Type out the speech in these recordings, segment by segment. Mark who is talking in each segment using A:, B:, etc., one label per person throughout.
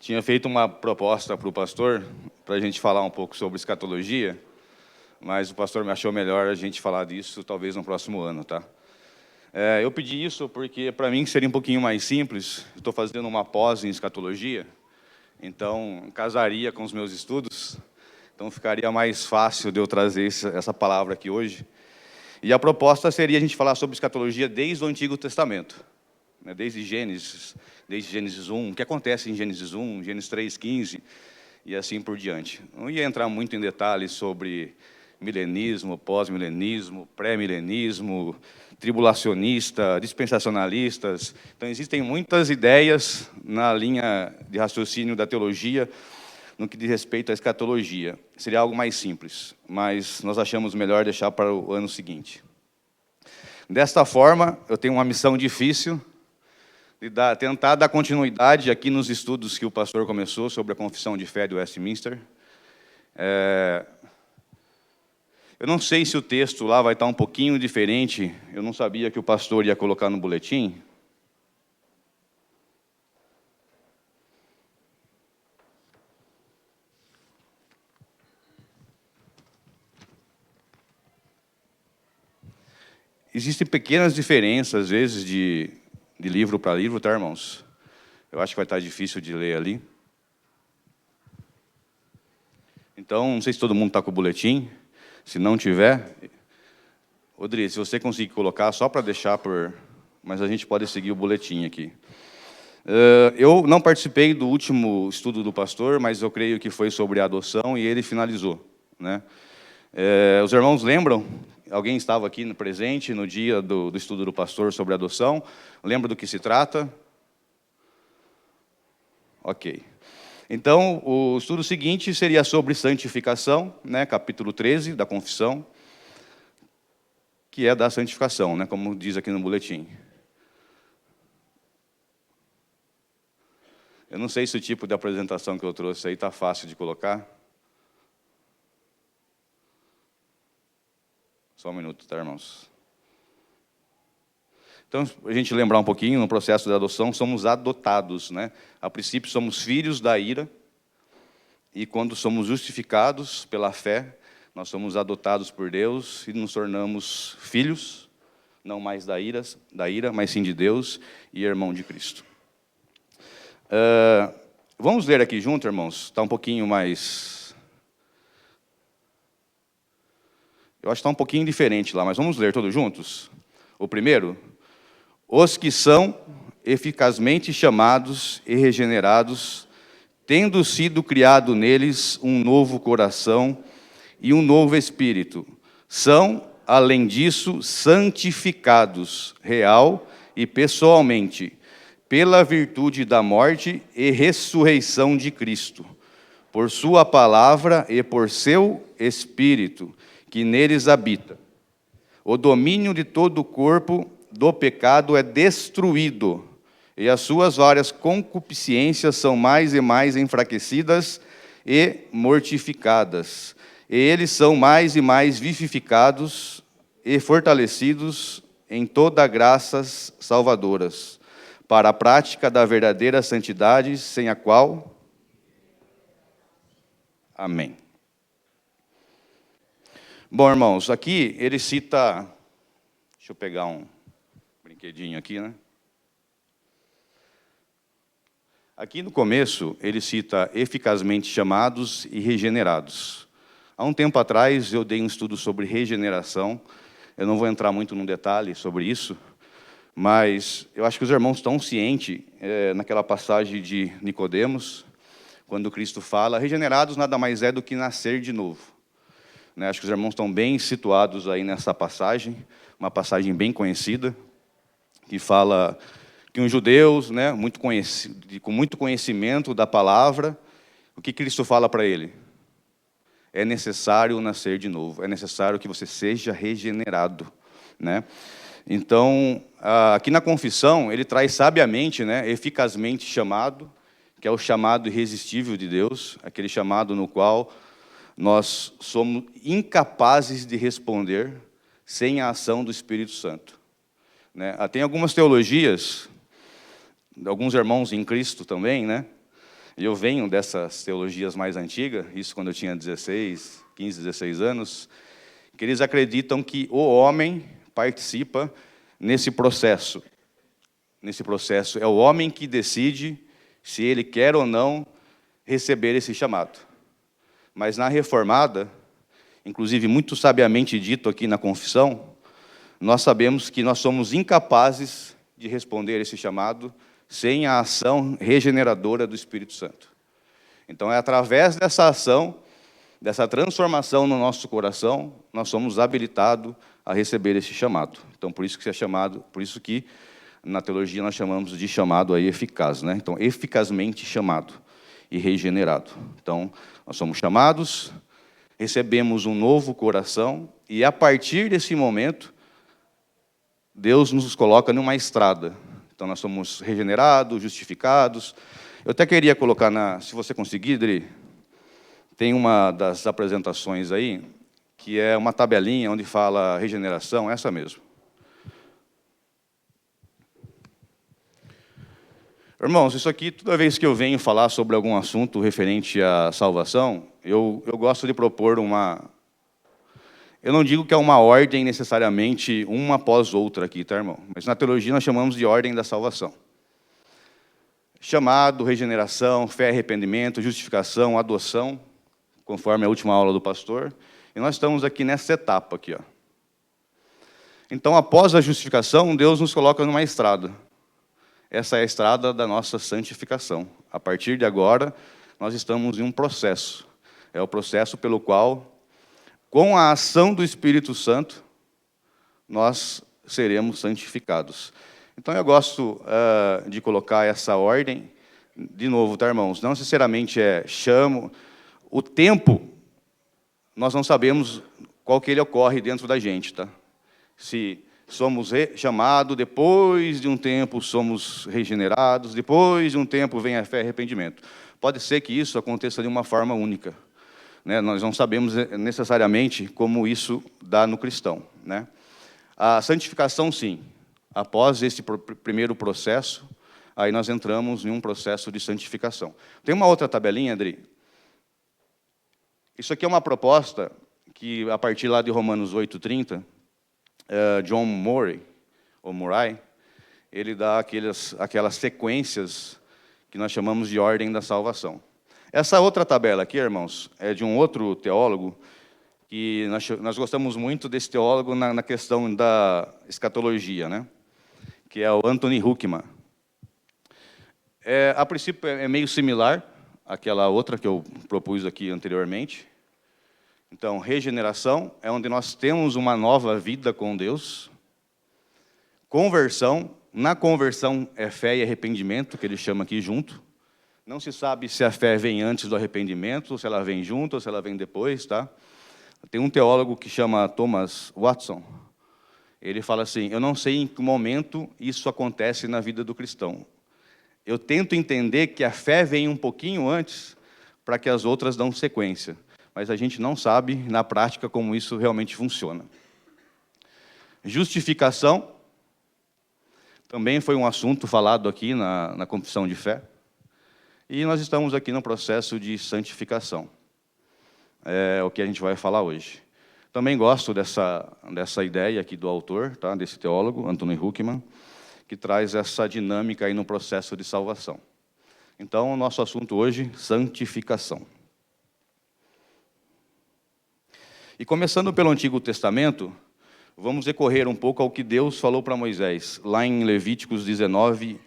A: Tinha feito uma proposta para o pastor, para a gente falar um pouco sobre escatologia, mas o pastor me achou melhor a gente falar disso talvez no próximo ano, tá? Eu pedi isso porque, para mim, seria um pouquinho mais simples. Estou fazendo uma pós em escatologia, então casaria com os meus estudos, então ficaria mais fácil de eu trazer essa palavra aqui hoje. E a proposta seria a gente falar sobre escatologia desde o Antigo Testamento, né, desde Gênesis 1, o que acontece em Gênesis 1, Gênesis 3:15 e assim por diante. Não ia entrar muito em detalhes sobre milenismo, pós-milenismo, pré-milenismo, tribulacionista, dispensacionalistas. Então, existem muitas ideias na linha de raciocínio da teologia no que diz respeito à escatologia. Seria algo mais simples, mas nós achamos melhor deixar para o ano seguinte. Desta forma, eu tenho uma missão difícil de tentar dar continuidade aqui nos estudos que o pastor começou sobre a Confissão de Fé de Westminster. Eu não sei se o texto lá vai estar um pouquinho diferente. Eu não sabia que o pastor ia colocar no boletim. Existem pequenas diferenças, às vezes, de livro para livro, tá, irmãos? Eu acho que vai estar difícil de ler ali. Então, não sei se todo mundo está com o boletim. Se não tiver, Odri, se você conseguir colocar, só para deixar por... Mas a gente pode seguir o boletim aqui. Eu não participei do último estudo do pastor, mas eu creio que foi sobre a adoção e ele finalizou, né? Os irmãos lembram? Alguém estava aqui presente no dia do estudo do pastor sobre a adoção? Lembra do que se trata? Ok. Então, o estudo seguinte seria sobre santificação, né, capítulo 13 da Confissão, que é da santificação, né, como diz aqui no boletim. Eu não sei se o tipo de apresentação que eu trouxe aí está fácil de colocar. Só um minuto, tá, irmãos? Então, a gente lembrar um pouquinho, no processo de adoção, somos adotados, né? A princípio, somos filhos da ira, e quando somos justificados pela fé, nós somos adotados por Deus e nos tornamos filhos, não mais da ira, mas sim de Deus e irmão de Cristo. Vamos ler aqui junto, irmãos? Está um pouquinho mais... Eu acho que está um pouquinho diferente lá, mas vamos ler todos juntos? O primeiro... Os que são eficazmente chamados e regenerados, tendo sido criado neles um novo coração e um novo espírito, são, além disso, santificados, real e pessoalmente, pela virtude da morte e ressurreição de Cristo, por sua palavra e por seu Espírito, que neles habita. O domínio de todo o corpo do pecado é destruído, e as suas várias concupiscências são mais e mais enfraquecidas e mortificadas. E eles são mais e mais vivificados e fortalecidos em toda graças salvadoras, para a prática da verdadeira santidade, sem a qual... Amém. Bom, irmãos, aqui ele cita... Deixa eu pegar um brinquedinho aqui, né? Aqui no começo, ele cita eficazmente chamados e regenerados. Há um tempo atrás, eu dei um estudo sobre regeneração. Eu não vou entrar muito no detalhe sobre isso, mas eu acho que os irmãos estão cientes, naquela passagem de Nicodemos, quando Cristo fala, regenerados nada mais é do que nascer de novo. Né? Acho que os irmãos estão bem situados aí nessa passagem, uma passagem bem conhecida, que fala que um judeu, né, com muito conhecimento da palavra, o que Cristo fala para ele? É necessário nascer de novo, é necessário que você seja regenerado, né? Então, aqui na confissão, ele traz sabiamente, né, eficazmente chamado, que é o chamado irresistível de Deus, aquele chamado no qual nós somos incapazes de responder sem a ação do Espírito Santo. Né? Tem algumas teologias, alguns irmãos em Cristo também, né? E eu venho dessas teologias mais antigas, isso quando eu tinha 16, 15, 16 anos, que eles acreditam que o homem participa nesse processo. Nesse processo, é o homem que decide se ele quer ou não receber esse chamado. Mas na reformada, inclusive muito sabiamente dito aqui na confissão, nós sabemos que nós somos incapazes de responder esse chamado sem a ação regeneradora do Espírito Santo. Então, é através dessa ação, dessa transformação no nosso coração, nós somos habilitados a receber esse chamado. Então, por isso que é chamado, por isso que na teologia nós chamamos de chamado aí eficaz, né? Então, eficazmente chamado e regenerado. Então, nós somos chamados, recebemos um novo coração e a partir desse momento Deus nos coloca numa estrada. Então, nós somos regenerados, justificados. Eu até queria colocar, se você conseguir, Dri, tem uma das apresentações aí, que é uma tabelinha onde fala regeneração, essa mesmo. Irmãos, isso aqui, toda vez que eu venho falar sobre algum assunto referente à salvação, eu gosto de propor uma... Eu não digo que é uma ordem necessariamente uma após outra aqui, tá, irmão? Mas na teologia nós chamamos de ordem da salvação. Chamado, regeneração, fé, arrependimento, justificação, adoção, conforme a última aula do pastor. E nós estamos aqui nessa etapa aqui, ó. Então, após a justificação, Deus nos coloca numa estrada. Essa é a estrada da nossa santificação. A partir de agora, nós estamos em um processo. É o processo pelo qual, com a ação do Espírito Santo, nós seremos santificados. Então, eu gosto de colocar essa ordem, de novo, tá, irmãos? Não sinceramente chamo. O tempo, nós não sabemos qual que ele ocorre dentro da gente, tá? Se somos chamados, depois de um tempo somos regenerados, depois de um tempo vem a fé e arrependimento. Pode ser que isso aconteça de uma forma única, né? Nós não sabemos necessariamente como isso dá no cristão, né? A santificação, sim. Após esse primeiro processo, aí nós entramos em um processo de santificação. Tem uma outra tabelinha, Adri. Isso aqui é uma proposta que, a partir lá de Romanos 8:30, John Murray, ou Murray, ele dá aquelas sequências que nós chamamos de ordem da salvação. Essa outra tabela aqui, irmãos, é de um outro teólogo, que nós gostamos muito desse teólogo na questão da escatologia, né? Que é o Anthony Huckman. A princípio é meio similar àquela outra que eu propus aqui anteriormente. Então, regeneração é onde nós temos uma nova vida com Deus. Conversão, na conversão é fé e arrependimento, que ele chama aqui junto. Não se sabe se a fé vem antes do arrependimento, ou se ela vem junto, ou se ela vem depois, tá? Tem um teólogo que chama Thomas Watson. Ele fala assim, eu não sei em que momento isso acontece na vida do cristão. Eu tento entender que a fé vem um pouquinho antes, para que as outras dão sequência. Mas a gente não sabe, na prática, como isso realmente funciona. Justificação também foi um assunto falado aqui na confissão de fé. E nós estamos aqui no processo de santificação. É o que a gente vai falar hoje. Também gosto dessa ideia aqui do autor, tá? Desse teólogo, Anthony Huckman, que traz essa dinâmica aí no processo de salvação. Então, o nosso assunto hoje, santificação. E começando pelo Antigo Testamento, vamos recorrer um pouco ao que Deus falou para Moisés, lá em Levíticos 19,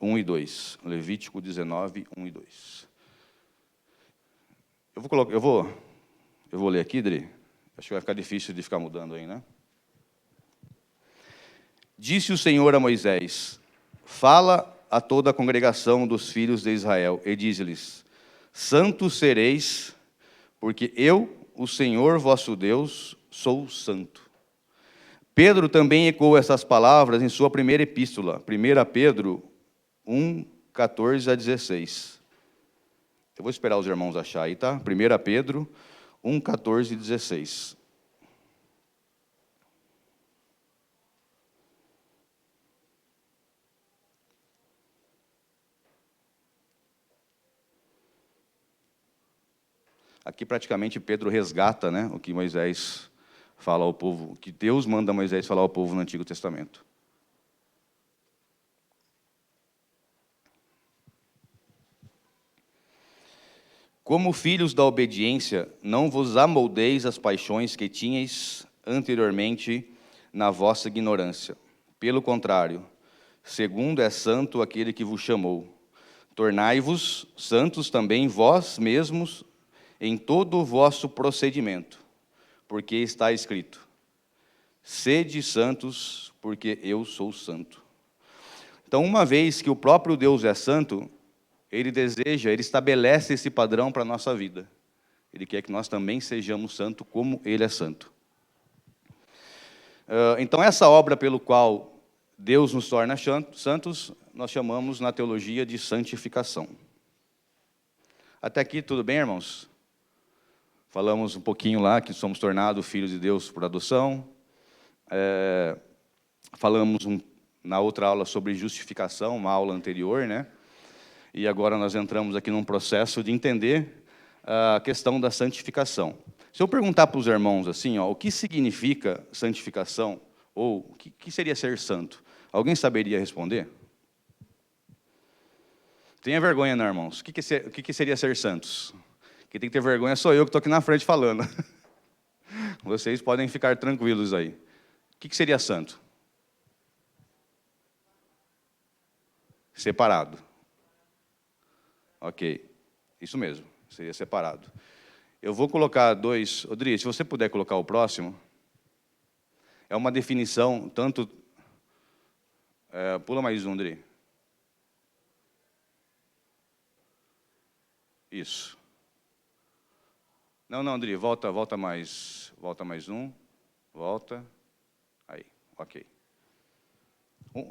A: 1 e 2. Levítico 19, 1 e 2. Eu vou ler aqui, Dri. Acho que vai ficar difícil de ficar mudando aí, né? Disse o Senhor a Moisés, fala a toda a congregação dos filhos de Israel, e diz-lhes, santos sereis, porque eu, o Senhor vosso Deus, sou santo. Pedro também ecoou essas palavras em sua primeira epístola, 1 Pedro 1, 14 a 16. Eu vou esperar os irmãos achar aí, tá? 1 Pedro 1, 14 e 16. Aqui praticamente Pedro resgata, né, o que Moisés fala ao povo, o que Deus manda Moisés falar ao povo no Antigo Testamento. Como filhos da obediência, não vos amoldeis as paixões que tinhais anteriormente na vossa ignorância. Pelo contrário, segundo é santo aquele que vos chamou, tornai-vos santos também vós mesmos em todo o vosso procedimento, porque está escrito: sede santos, porque eu sou santo. Então, uma vez que o próprio Deus é santo, Ele deseja, Ele estabelece esse padrão para a nossa vida. Ele quer que nós também sejamos santos como Ele é santo. Então, essa obra pelo qual Deus nos torna santos, nós chamamos na teologia de santificação. Até aqui, tudo bem, irmãos? Falamos um pouquinho lá que somos tornados filhos de Deus por adoção. Falamos na outra aula sobre justificação, uma aula anterior, né? E agora nós entramos aqui num processo de entender a questão da santificação. Se eu perguntar para os irmãos assim, ó, o que significa santificação, ou o que seria ser santo? Alguém saberia responder? Tenha vergonha, não, irmãos. O que seria ser santos? Quem tem que ter vergonha sou eu que estou aqui na frente falando. Vocês podem ficar tranquilos aí. O que seria santo? Separado. Ok, isso mesmo, seria separado. Eu vou colocar dois... Odri, se você puder colocar o próximo. É uma definição, tanto... pula mais um, Odri. Isso. Não, André, volta mais um. Volta. Aí, ok.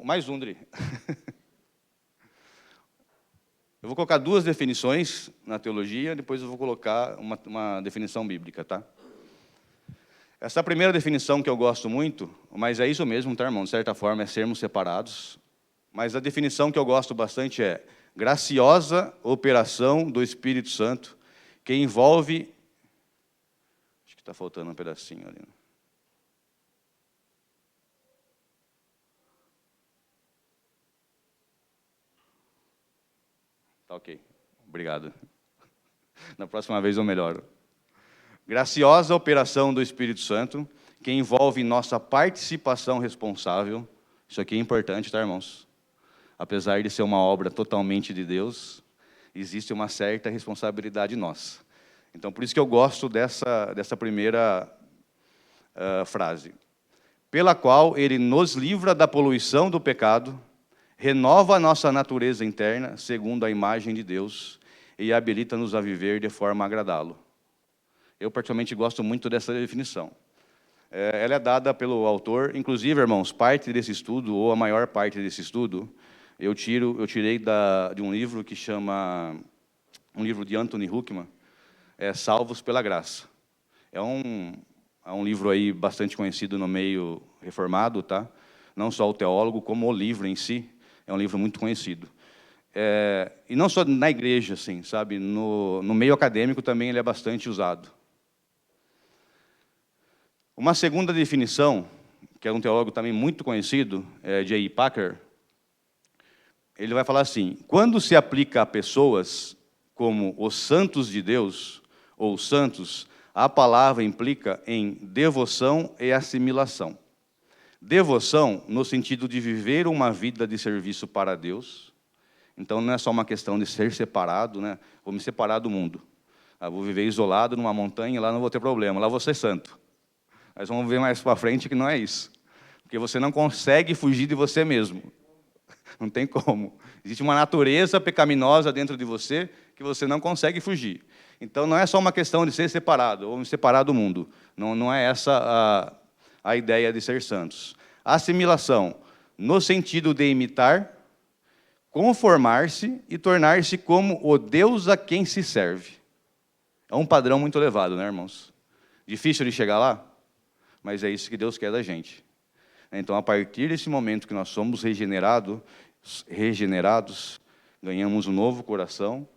A: Mais um, André. Eu vou colocar duas definições na teologia, depois eu vou colocar uma definição bíblica, tá? Essa primeira definição que eu gosto muito, mas é isso mesmo, tá, irmão? De certa forma, é sermos separados. Mas a definição que eu gosto bastante é graciosa operação do Espírito Santo, que envolve... Acho que está faltando um pedacinho ali. Tá ok, obrigado. Na próxima vez eu melhoro. Graciosa operação do Espírito Santo, que envolve nossa participação responsável. Isso aqui é importante, tá, irmãos? Apesar de ser uma obra totalmente de Deus, existe uma certa responsabilidade nossa. Então, por isso que eu gosto dessa primeira frase. Pela qual Ele nos livra da poluição do pecado, renova a nossa natureza interna, segundo a imagem de Deus, e habilita-nos a viver de forma a agradá-lo. Eu, particularmente, gosto muito dessa definição. Ela é dada pelo autor, inclusive, irmãos, parte desse estudo, ou a maior parte desse estudo, eu tirei de um livro que chama, um livro de Anthony Huckman, Salvos pela Graça. É um livro aí bastante conhecido no meio reformado, tá? Não só o teólogo, como o livro em si. É um livro muito conhecido. E não só na igreja, assim, sabe? No meio acadêmico também ele é bastante usado. Uma segunda definição, que é um teólogo também muito conhecido, J.I. Packer, ele vai falar assim: quando se aplica a pessoas como os santos de Deus, ou santos, a palavra implica em devoção e assimilação. Devoção no sentido de viver uma vida de serviço para Deus. Então não é só uma questão de ser separado, né? Vou me separar do mundo. Vou viver isolado numa montanha, lá não vou ter problema, lá vou ser santo. Mas vamos ver mais para frente que não é isso. Porque você não consegue fugir de você mesmo. Não tem como. Existe uma natureza pecaminosa dentro de você que você não consegue fugir. Então não é só uma questão de ser separado, ou me separar do mundo. Não é essa a ideia de ser santos. Assimilação, no sentido de imitar, conformar-se e tornar-se como o Deus a quem se serve. É um padrão muito elevado, né, irmãos? Difícil de chegar lá, mas é isso que Deus quer da gente. Então, a partir desse momento que nós somos regenerados, ganhamos um novo coração,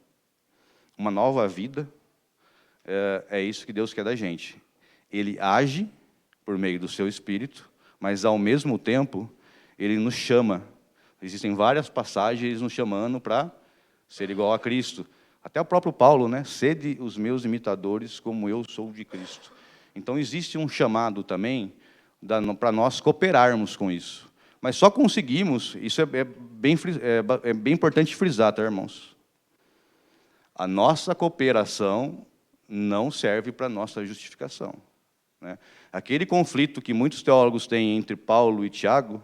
A: uma nova vida, é isso que Deus quer da gente. Ele age por meio do seu Espírito, mas, ao mesmo tempo, Ele nos chama. Existem várias passagens nos chamando para ser igual a Cristo. Até o próprio Paulo, né? Sede os meus imitadores como eu sou de Cristo. Então, existe um chamado também para nós cooperarmos com isso. Mas só conseguimos, isso é bem importante frisar, tá, irmãos? A nossa cooperação não serve para a nossa justificação, né? Aquele conflito que muitos teólogos têm entre Paulo e Tiago,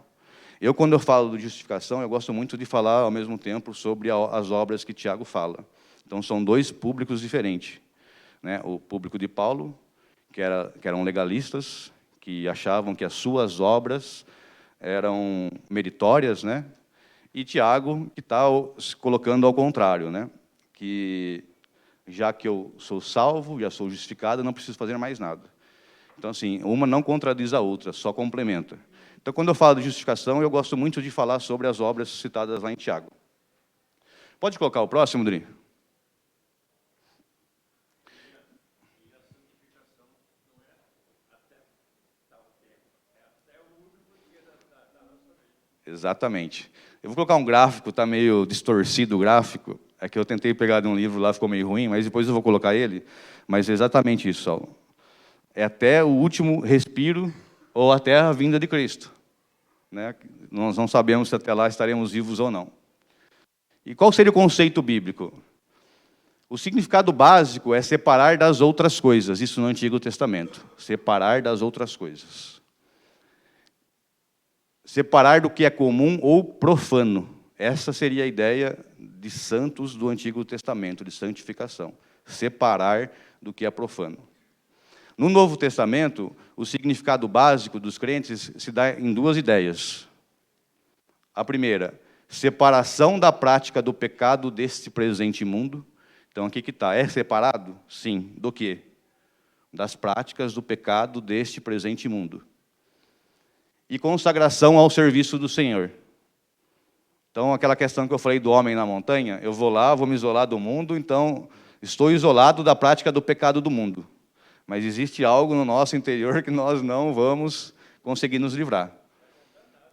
A: quando eu falo de justificação, eu gosto muito de falar, ao mesmo tempo, sobre as obras que Tiago fala. Então, são dois públicos diferentes, né? O público de Paulo, que eram legalistas, que achavam que as suas obras eram meritórias, né? E Tiago, que está se colocando ao contrário, né? Que já que eu sou salvo, já sou justificado, não preciso fazer mais nada. Então, assim, uma não contradiz a outra, só complementa. Então, quando eu falo de justificação, eu gosto muito de falar sobre as obras citadas lá em Tiago. Pode colocar o próximo, Dri? Exatamente. Eu vou colocar um gráfico, está meio distorcido o gráfico. É que eu tentei pegar de um livro lá, ficou meio ruim, mas depois eu vou colocar ele. Mas é exatamente isso, Saulo. É até o último respiro ou até a vinda de Cristo, né? Nós não sabemos se até lá estaremos vivos ou não. E qual seria o conceito bíblico? O significado básico é separar das outras coisas, isso no Antigo Testamento. Separar das outras coisas. Separar do que é comum ou profano. Essa seria a ideia de santos do Antigo Testamento, de santificação. Separar do que é profano. No Novo Testamento, o significado básico dos crentes se dá em duas ideias. A primeira, separação da prática do pecado deste presente mundo. Então, aqui que está. É separado? Sim. Do quê? Das práticas do pecado deste presente mundo. E consagração ao serviço do Senhor. Então, aquela questão que eu falei do homem na montanha, eu vou lá, vou me isolar do mundo, então estou isolado da prática do pecado do mundo. Mas existe algo no nosso interior que nós não vamos conseguir nos livrar.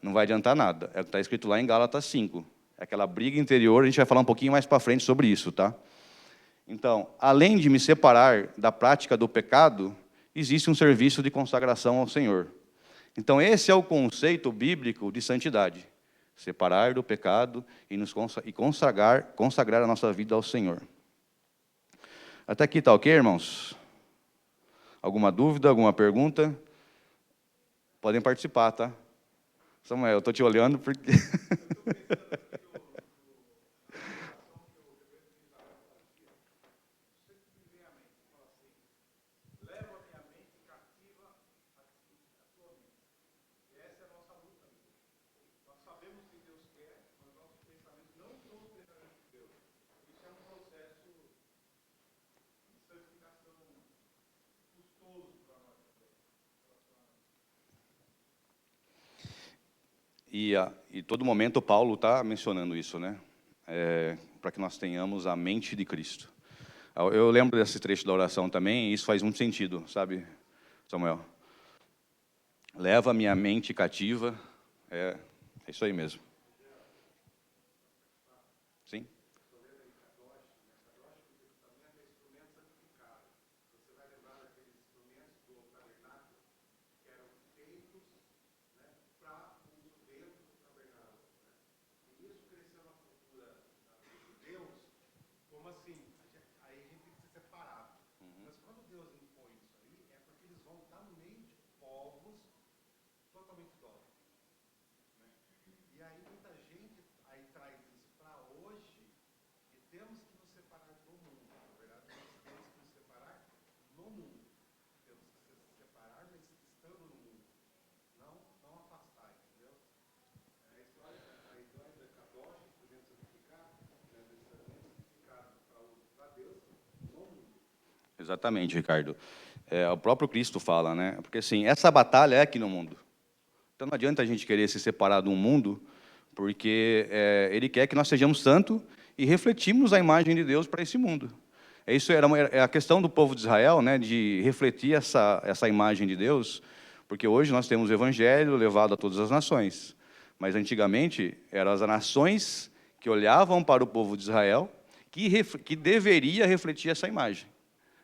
A: Não vai adiantar nada. É o que está escrito lá em Gálatas 5. É aquela briga interior, a gente vai falar um pouquinho mais para frente sobre isso, tá? Então, além de me separar da prática do pecado, existe um serviço de consagração ao Senhor. Então, esse é o conceito bíblico de santidade. Separar do pecado e consagrar a nossa vida ao Senhor. Até aqui está ok, irmãos? Alguma dúvida, alguma pergunta? Podem participar, tá? Samuel, eu estou te olhando porque... E todo momento Paulo está mencionando isso, né? Para que nós tenhamos a mente de Cristo. Eu lembro desse trecho da oração também, e isso faz muito sentido, sabe, Samuel? Leva a minha mente cativa, é isso aí mesmo. Sim? Exatamente, Ricardo. O próprio Cristo fala, né? Porque assim, essa batalha é aqui no mundo. Então não adianta a gente querer se separar do mundo, porque Ele quer que nós sejamos santos e refletimos a imagem de Deus para esse mundo. Isso é a questão do povo de Israel, né, de refletir essa imagem de Deus, porque hoje nós temos o Evangelho levado a todas as nações, mas antigamente eram as nações que olhavam para o povo de Israel que deveria refletir essa imagem.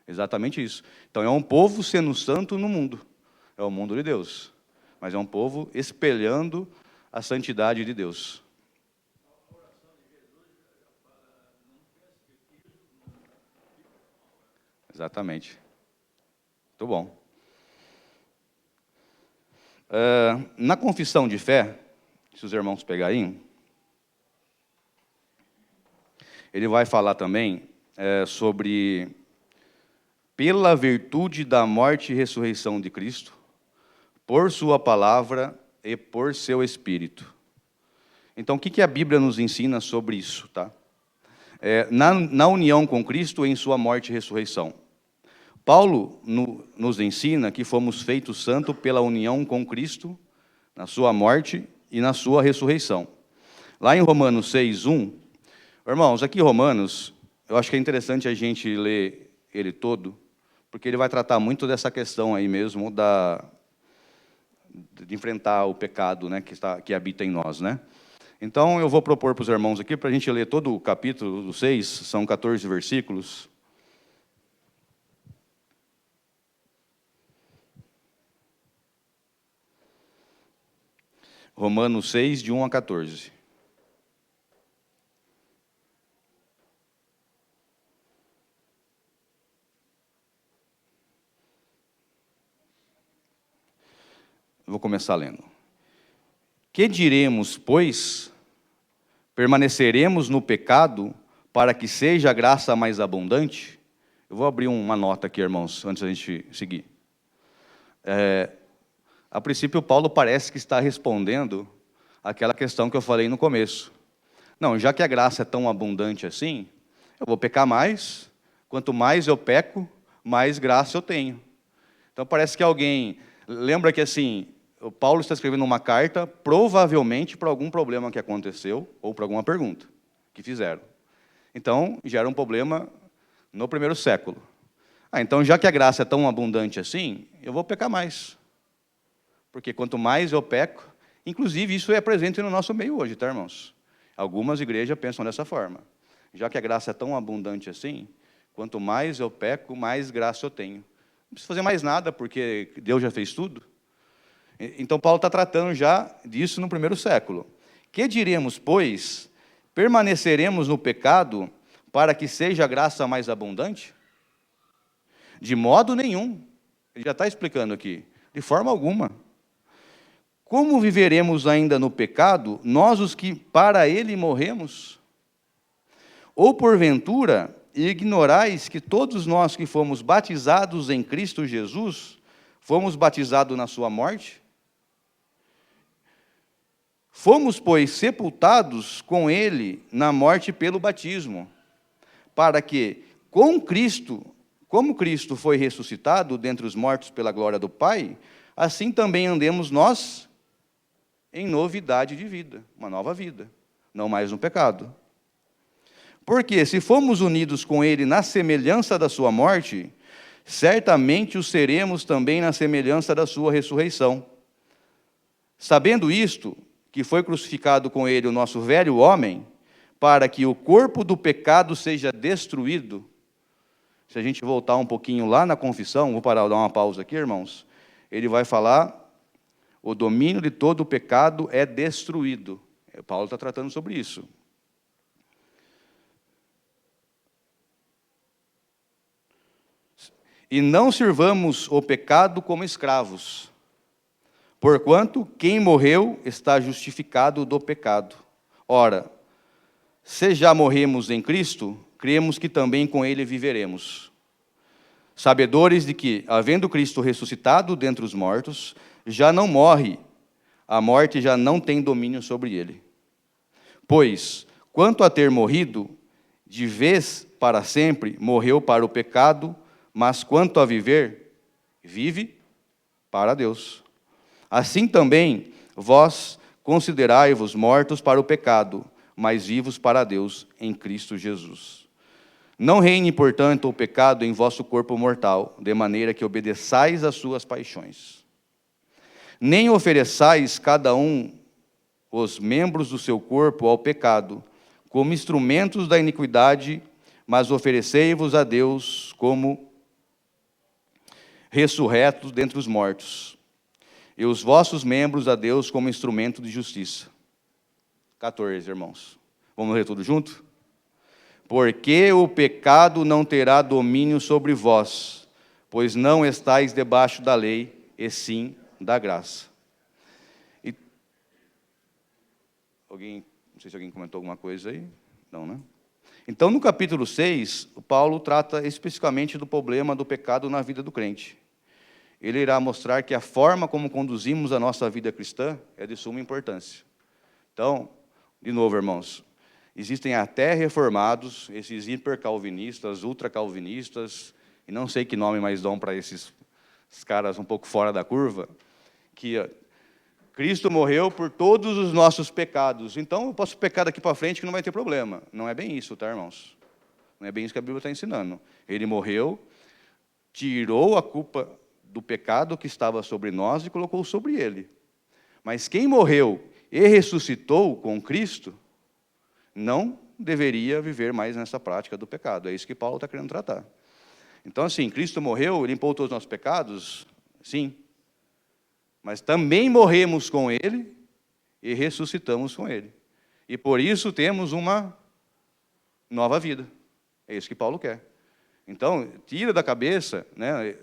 A: Exatamente isso. Então é um povo sendo santo no mundo, é o mundo de Deus, mas é um povo espelhando a santidade de Deus. Exatamente. Muito bom. Na confissão de fé, se os irmãos pegarem, ele vai falar também sobre pela virtude da morte e ressurreição de Cristo, por sua palavra e por seu Espírito. Então, o que a Bíblia nos ensina sobre isso? Tá? Na união com Cristo em sua morte e ressurreição. Paulo nos ensina que fomos feitos santos pela união com Cristo, na sua morte e na sua ressurreição. Lá em Romanos 6:1, irmãos, aqui Romanos, eu acho que é interessante a gente ler ele todo, porque ele vai tratar muito dessa questão aí mesmo, de enfrentar o pecado, né, que habita em nós, né? Então, eu vou propor para os irmãos aqui, para a gente ler todo o capítulo 6, são 14 versículos. Romanos 6, de 1 a 14. Vou começar lendo. Que diremos, pois? Permaneceremos no pecado para que seja a graça mais abundante? Eu vou abrir uma nota aqui, irmãos, antes da gente seguir. A princípio, Paulo parece que está respondendo àquela questão que eu falei no começo. Não, já que a graça é tão abundante assim, eu vou pecar mais, quanto mais eu peco, mais graça eu tenho. Então parece que alguém... Lembra que assim, o Paulo está escrevendo uma carta, provavelmente para algum problema que aconteceu, ou para alguma pergunta que fizeram. Então, gera um problema no primeiro século. Então, já que a graça é tão abundante assim, eu vou pecar mais. Porque quanto mais eu peco, inclusive isso é presente no nosso meio hoje, tá, irmãos? Algumas igrejas pensam dessa forma. Já que a graça é tão abundante assim, quanto mais eu peco, mais graça eu tenho. Não preciso fazer mais nada, porque Deus já fez tudo. Então, Paulo está tratando já disso no primeiro século. Que diremos, pois? Permaneceremos no pecado para que seja a graça mais abundante? De modo nenhum. Ele já está explicando aqui. De forma alguma. Como viveremos ainda no pecado, nós os que para ele morremos? Ou porventura, ignorais que todos nós que fomos batizados em Cristo Jesus, fomos batizados na sua morte? Fomos, pois, sepultados com ele na morte pelo batismo, para que, como Cristo foi ressuscitado dentre os mortos pela glória do Pai, assim também andemos nós em novidade de vida, uma nova vida, não mais no pecado. Porque se fomos unidos com ele na semelhança da sua morte, certamente o seremos também na semelhança da sua ressurreição. Sabendo isto, que foi crucificado com ele o nosso velho homem, para que o corpo do pecado seja destruído. Se a gente voltar um pouquinho lá na confissão, vou parar, dar uma pausa aqui, irmãos, ele vai falar, o domínio de todo o pecado é destruído. Paulo está tratando sobre isso. E não sirvamos o pecado como escravos, porquanto quem morreu está justificado do pecado. Ora, se já morremos em Cristo, cremos que também com ele viveremos. Sabedores de que, havendo Cristo ressuscitado dentre os mortos, já não morre, a morte já não tem domínio sobre ele. Pois, quanto a ter morrido, de vez para sempre, morreu para o pecado, mas quanto a viver, vive para Deus. Assim também, vós considerai-vos mortos para o pecado, mas vivos para Deus em Cristo Jesus. Não reine, portanto, o pecado em vosso corpo mortal, de maneira que obedeçais às suas paixões. Nem ofereçais cada um os membros do seu corpo ao pecado, como instrumentos da iniquidade, mas oferecei-vos a Deus como ressurretos dentre os mortos, e os vossos membros a Deus como instrumento de justiça. 14, irmãos. Vamos ler tudo junto? Porque o pecado não terá domínio sobre vós, pois não estáis debaixo da lei, e sim da graça. E... não sei se alguém comentou alguma coisa aí. Não, né? Então, no capítulo 6, Paulo trata especificamente do problema do pecado na vida do crente. Ele irá mostrar que a forma como conduzimos a nossa vida cristã é de suma importância. Então, de novo, irmãos, existem até reformados, esses hipercalvinistas, ultracalvinistas, e não sei que nome mais dão para esses caras um pouco fora da curva, que Cristo morreu por todos os nossos pecados, então eu posso pecar daqui para frente que não vai ter problema. Não é bem isso, tá, irmãos? Não é bem isso que a Bíblia está ensinando. Ele morreu, tirou a culpa do pecado que estava sobre nós e colocou sobre ele. Mas quem morreu e ressuscitou com Cristo, não deveria viver mais nessa prática do pecado. É isso que Paulo está querendo tratar. Então, assim, Cristo morreu, limpou todos os nossos pecados? Sim. Mas também morremos com Ele e ressuscitamos com Ele. E por isso temos uma nova vida. É isso que Paulo quer. Então, tira da cabeça, né,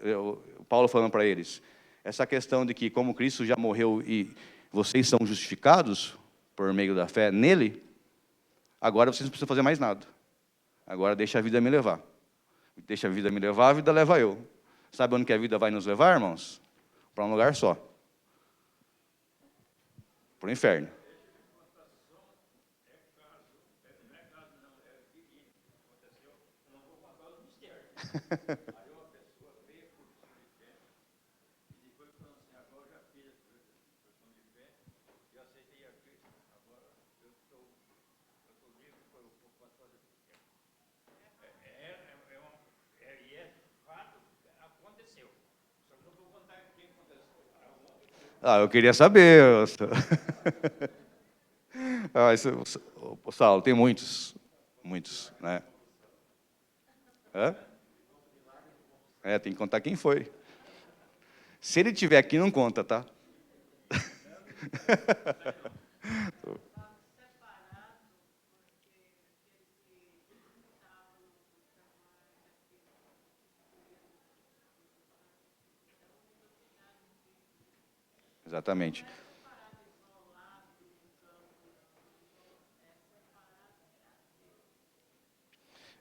A: Paulo falando para eles, essa questão de que como Cristo já morreu e vocês são justificados por meio da fé nele, agora vocês não precisam fazer mais nada. Agora deixa a vida me levar. Deixa a vida me levar, a vida leva eu. Sabe onde que a vida vai nos levar, irmãos? Para um lugar só. Para o inferno. Ah, eu queria saber. Saulo, tem muitos, né? Hã? Tem que contar quem foi. Se ele estiver aqui, não conta, tá? Exatamente.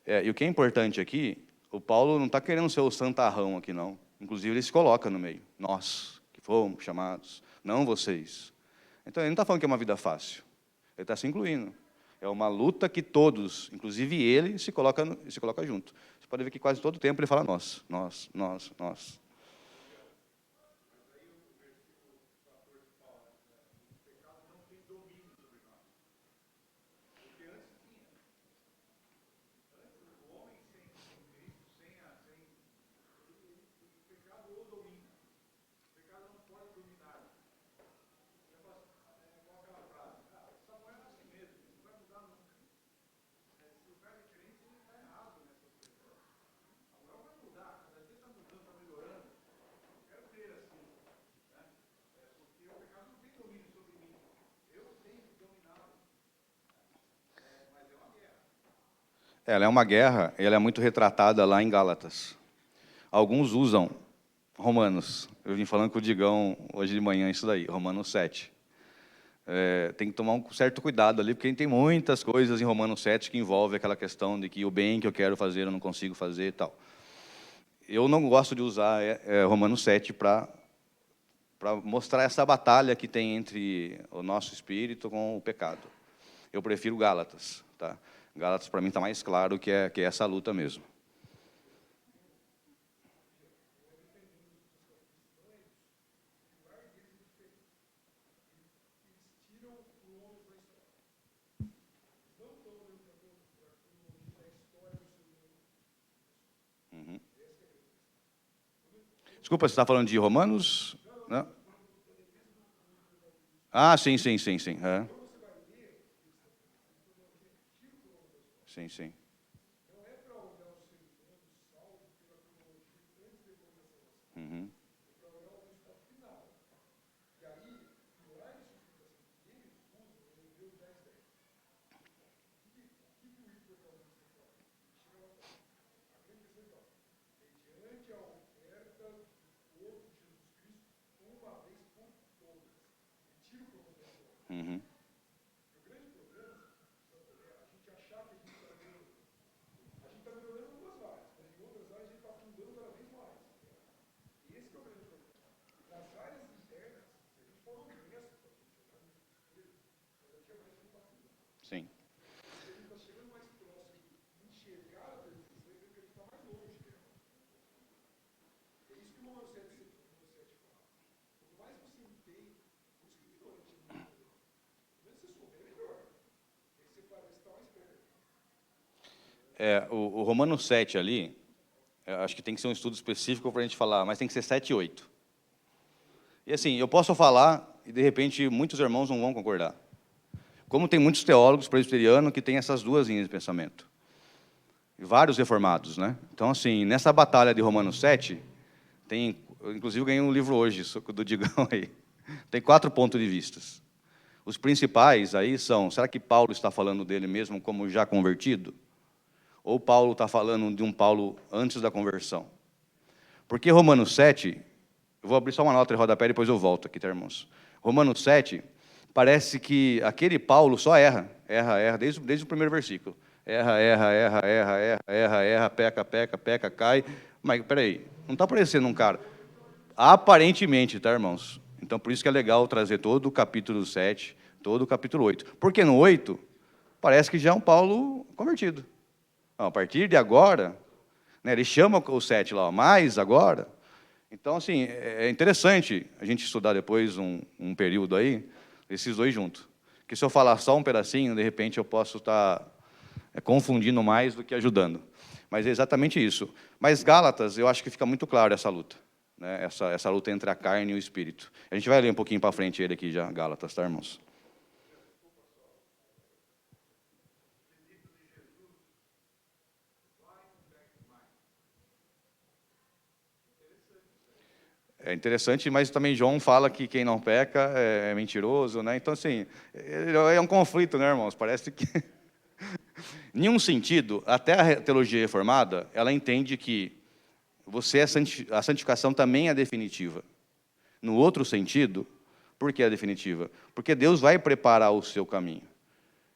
A: E o que é importante aqui, o Paulo não está querendo ser o santarrão aqui, não. Inclusive, ele se coloca no meio. Nós, que fomos chamados, não vocês. Então, ele não está falando que é uma vida fácil. Ele está se incluindo. É uma luta que todos, inclusive ele, se coloca junto. Você pode ver que quase todo tempo ele fala nós, nós, nós, nós. Ela é uma guerra, ela é muito retratada lá em Gálatas. Alguns usam Romanos. Eu vim falando com o Digão hoje de manhã isso daí, Romanos 7. Tem que tomar um certo cuidado ali, porque tem muitas coisas em Romanos 7 que envolvem aquela questão de que o bem que eu quero fazer eu não consigo fazer e tal. Eu não gosto de usar Romanos 7 para mostrar essa batalha que tem entre o nosso espírito com o pecado. Eu prefiro Gálatas, tá? Gálatas, para mim, está mais claro que é essa luta mesmo. Desculpa, você está falando de Romanos? Não? Ah, sim. É. Sim. Uhum. Uhum. Sim. O Romano 7 ali, eu acho que tem que ser um estudo específico para a gente falar, mas tem que ser 7 e 8. E assim, eu posso falar e de repente muitos irmãos não vão concordar. Como tem muitos teólogos presbiterianos que têm essas duas linhas de pensamento. E vários reformados, né? Então, assim, nessa batalha de Romanos 7, eu inclusive ganhei um livro hoje do Digão aí. Tem 4 pontos de vistas. Os principais aí são, será que Paulo está falando dele mesmo como já convertido? Ou Paulo está falando de um Paulo antes da conversão? Porque Romanos 7, eu vou abrir só uma nota de rodapé e depois eu volto aqui, tá, irmãos? Romanos 7, parece que aquele Paulo só erra, desde o primeiro versículo. Erra, peca, cai. Mas, peraí, não está parecendo um cara... Aparentemente, tá, irmãos? Então, por isso que é legal trazer todo o capítulo 7, todo o capítulo 8. Porque no 8, parece que já é um Paulo convertido. Não, a partir de agora, né, ele chama o 7 lá, mas agora... Então, assim, é interessante a gente estudar depois um período aí, esses dois juntos. Porque se eu falar só um pedacinho, de repente eu posso estar confundindo mais do que ajudando. Mas é exatamente isso. Mas Gálatas, eu acho que fica muito claro essa luta. Né? Essa luta entre a carne e o espírito. A gente vai ler um pouquinho para frente ele aqui já, Gálatas, tá, irmãos? É interessante, mas também João fala que quem não peca é mentiroso, né? Então, assim, é um conflito, né, irmãos? Parece que... Em um sentido, até a teologia reformada, ela entende que a santificação também é definitiva. No outro sentido, por que é definitiva? Porque Deus vai preparar o seu caminho.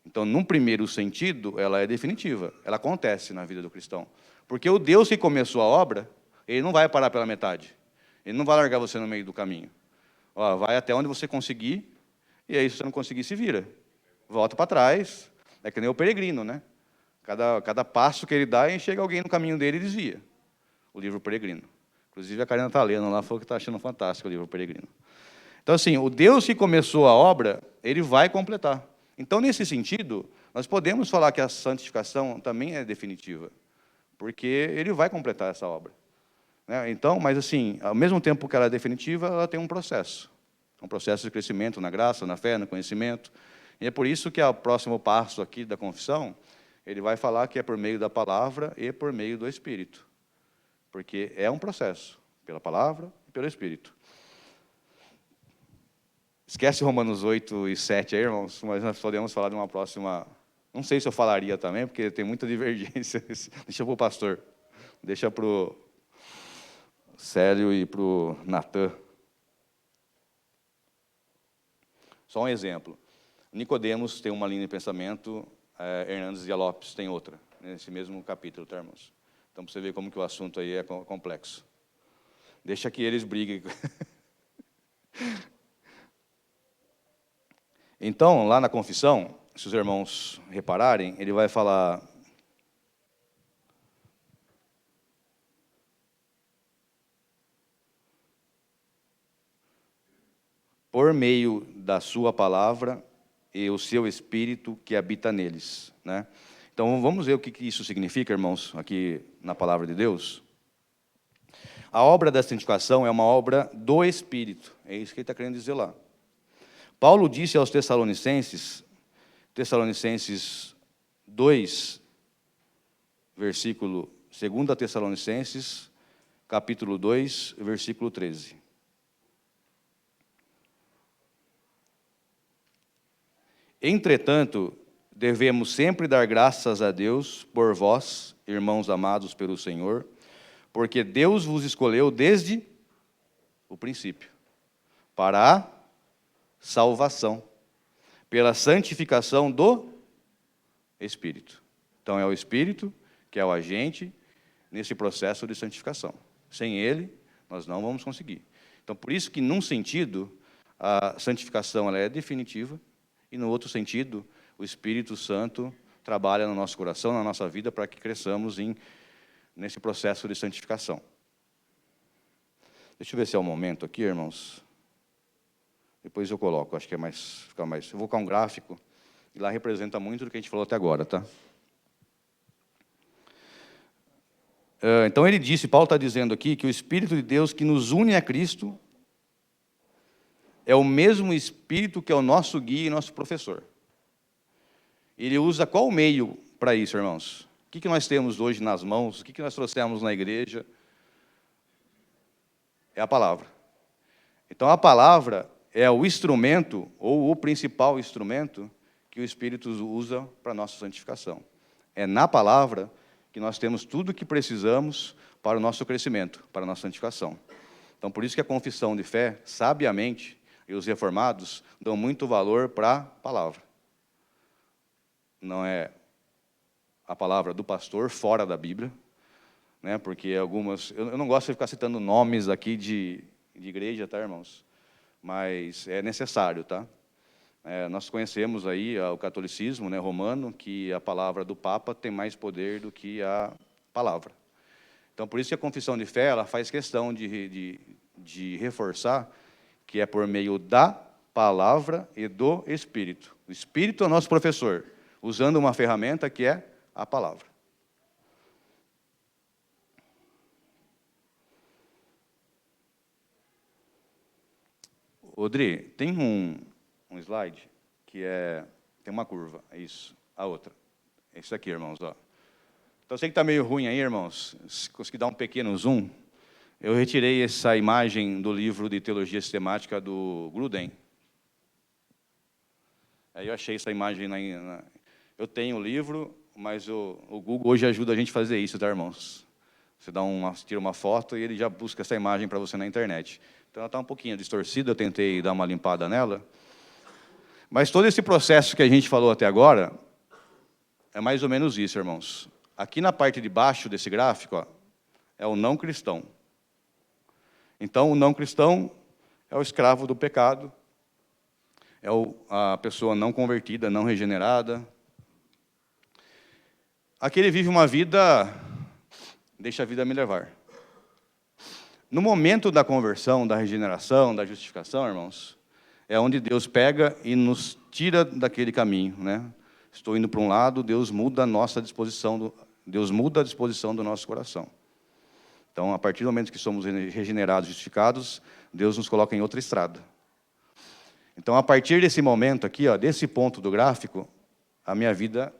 A: Então, num primeiro sentido, ela é definitiva. Ela acontece na vida do cristão. Porque o Deus que começou a obra, Ele não vai parar pela metade. Ele não vai largar você no meio do caminho. Ó, vai até onde você conseguir, e aí, se você não conseguir, se vira. Volta para trás. É que nem o peregrino, né? Cada passo que ele dá, chega alguém no caminho dele e desvia. O livro Peregrino. Inclusive, a Karina está lendo lá, falou que está achando fantástico o livro Peregrino. Então, assim, o Deus que começou a obra, Ele vai completar. Então, nesse sentido, nós podemos falar que a santificação também é definitiva, porque Ele vai completar essa obra. Né? Então, mas assim, ao mesmo tempo que ela é definitiva, ela tem um processo de crescimento na graça, na fé, no conhecimento. E é por isso que o próximo passo aqui da confissão, ele vai falar que é por meio da palavra e por meio do Espírito. Porque é um processo, pela palavra e pelo Espírito. Esquece Romanos 8 e 7 aí, irmãos, mas nós podemos falar de uma próxima... Não sei se eu falaria também, porque tem muita divergência. Deixa para o pastor. Deixa para o Célio e para o Natan. Só um exemplo. Nicodemos tem uma linha de pensamento, Hernandes e Lopes tem outra, nesse mesmo capítulo, tá, irmãos? Então, para você ver como que o assunto aí é complexo. Deixa que eles briguem. Então, lá na confissão, se os irmãos repararem, ele vai falar... Por meio da sua palavra e o seu Espírito que habita neles. Né? Então, vamos ver o que isso significa, irmãos, aqui na palavra de Deus. A obra da santificação é uma obra do Espírito. É isso que ele está querendo dizer lá. Paulo disse aos Tessalonicenses 2, versículo 2 Tessalonicenses, capítulo 2, versículo 13. Entretanto, devemos sempre dar graças a Deus por vós, irmãos amados pelo Senhor, porque Deus vos escolheu desde o princípio para a salvação, pela santificação do Espírito. Então, é o Espírito que é o agente nesse processo de santificação. Sem ele, nós não vamos conseguir. Então, por isso que, num sentido, a santificação ela é definitiva, e no outro sentido, o Espírito Santo trabalha no nosso coração, na nossa vida, para que cresçamos nesse processo de santificação. Deixa eu ver se é o momento aqui, irmãos. Depois eu coloco, acho que fica mais. Eu vou colocar um gráfico, e lá representa muito do que a gente falou até agora, tá? Então ele disse, Paulo está dizendo aqui, que o Espírito de Deus que nos une a Cristo é o mesmo Espírito que é o nosso guia e nosso professor. Ele usa qual meio para isso, irmãos? O que nós temos hoje nas mãos? O que nós trouxemos na igreja? É a palavra. Então a palavra é o instrumento, ou o principal instrumento, que o Espírito usa para a nossa santificação. É na palavra que nós temos tudo o que precisamos para o nosso crescimento, para a nossa santificação. Então, por isso que a confissão de fé, sabiamente, e os reformados dão muito valor para a palavra. Não é a palavra do pastor fora da Bíblia, né? Porque algumas... Eu não gosto de ficar citando nomes aqui de igreja, tá, irmãos? Mas é necessário, tá? Nós conhecemos aí o catolicismo, né, romano, que a palavra do Papa tem mais poder do que a palavra. Então, por isso que a confissão de fé ela faz questão de reforçar que é por meio da palavra e do Espírito. O Espírito é o nosso professor, usando uma ferramenta que é a palavra. Odri, tem um slide que tem uma curva, é isso, a outra. É isso aqui, irmãos, ó. Então, eu sei que está meio ruim aí, irmãos, se conseguir dar um pequeno zoom, eu retirei essa imagem do livro de Teologia Sistemática do Gruden. Aí eu achei essa imagem, eu tenho o livro, mas o Google hoje ajuda a gente a fazer isso, tá, irmãos? Você tira uma foto e ele já busca essa imagem para você na internet. Então, ela está um pouquinho distorcida, eu tentei dar uma limpada nela. Mas todo esse processo que a gente falou até agora, é mais ou menos isso, irmãos. Aqui na parte de baixo desse gráfico, ó, é o não cristão. Então, o não cristão é o escravo do pecado, é a pessoa não convertida, não regenerada. Aqui ele vive uma vida, deixa a vida me levar. No momento da conversão, da regeneração, da justificação, irmãos, é onde Deus pega e nos tira daquele caminho, né? Estou indo para um lado, Deus muda a nossa disposição, Deus muda a disposição do nosso coração. Então, a partir do momento que somos regenerados, justificados, Deus nos coloca em outra estrada. Então, a partir desse momento aqui, ó, desse ponto do gráfico, a minha vida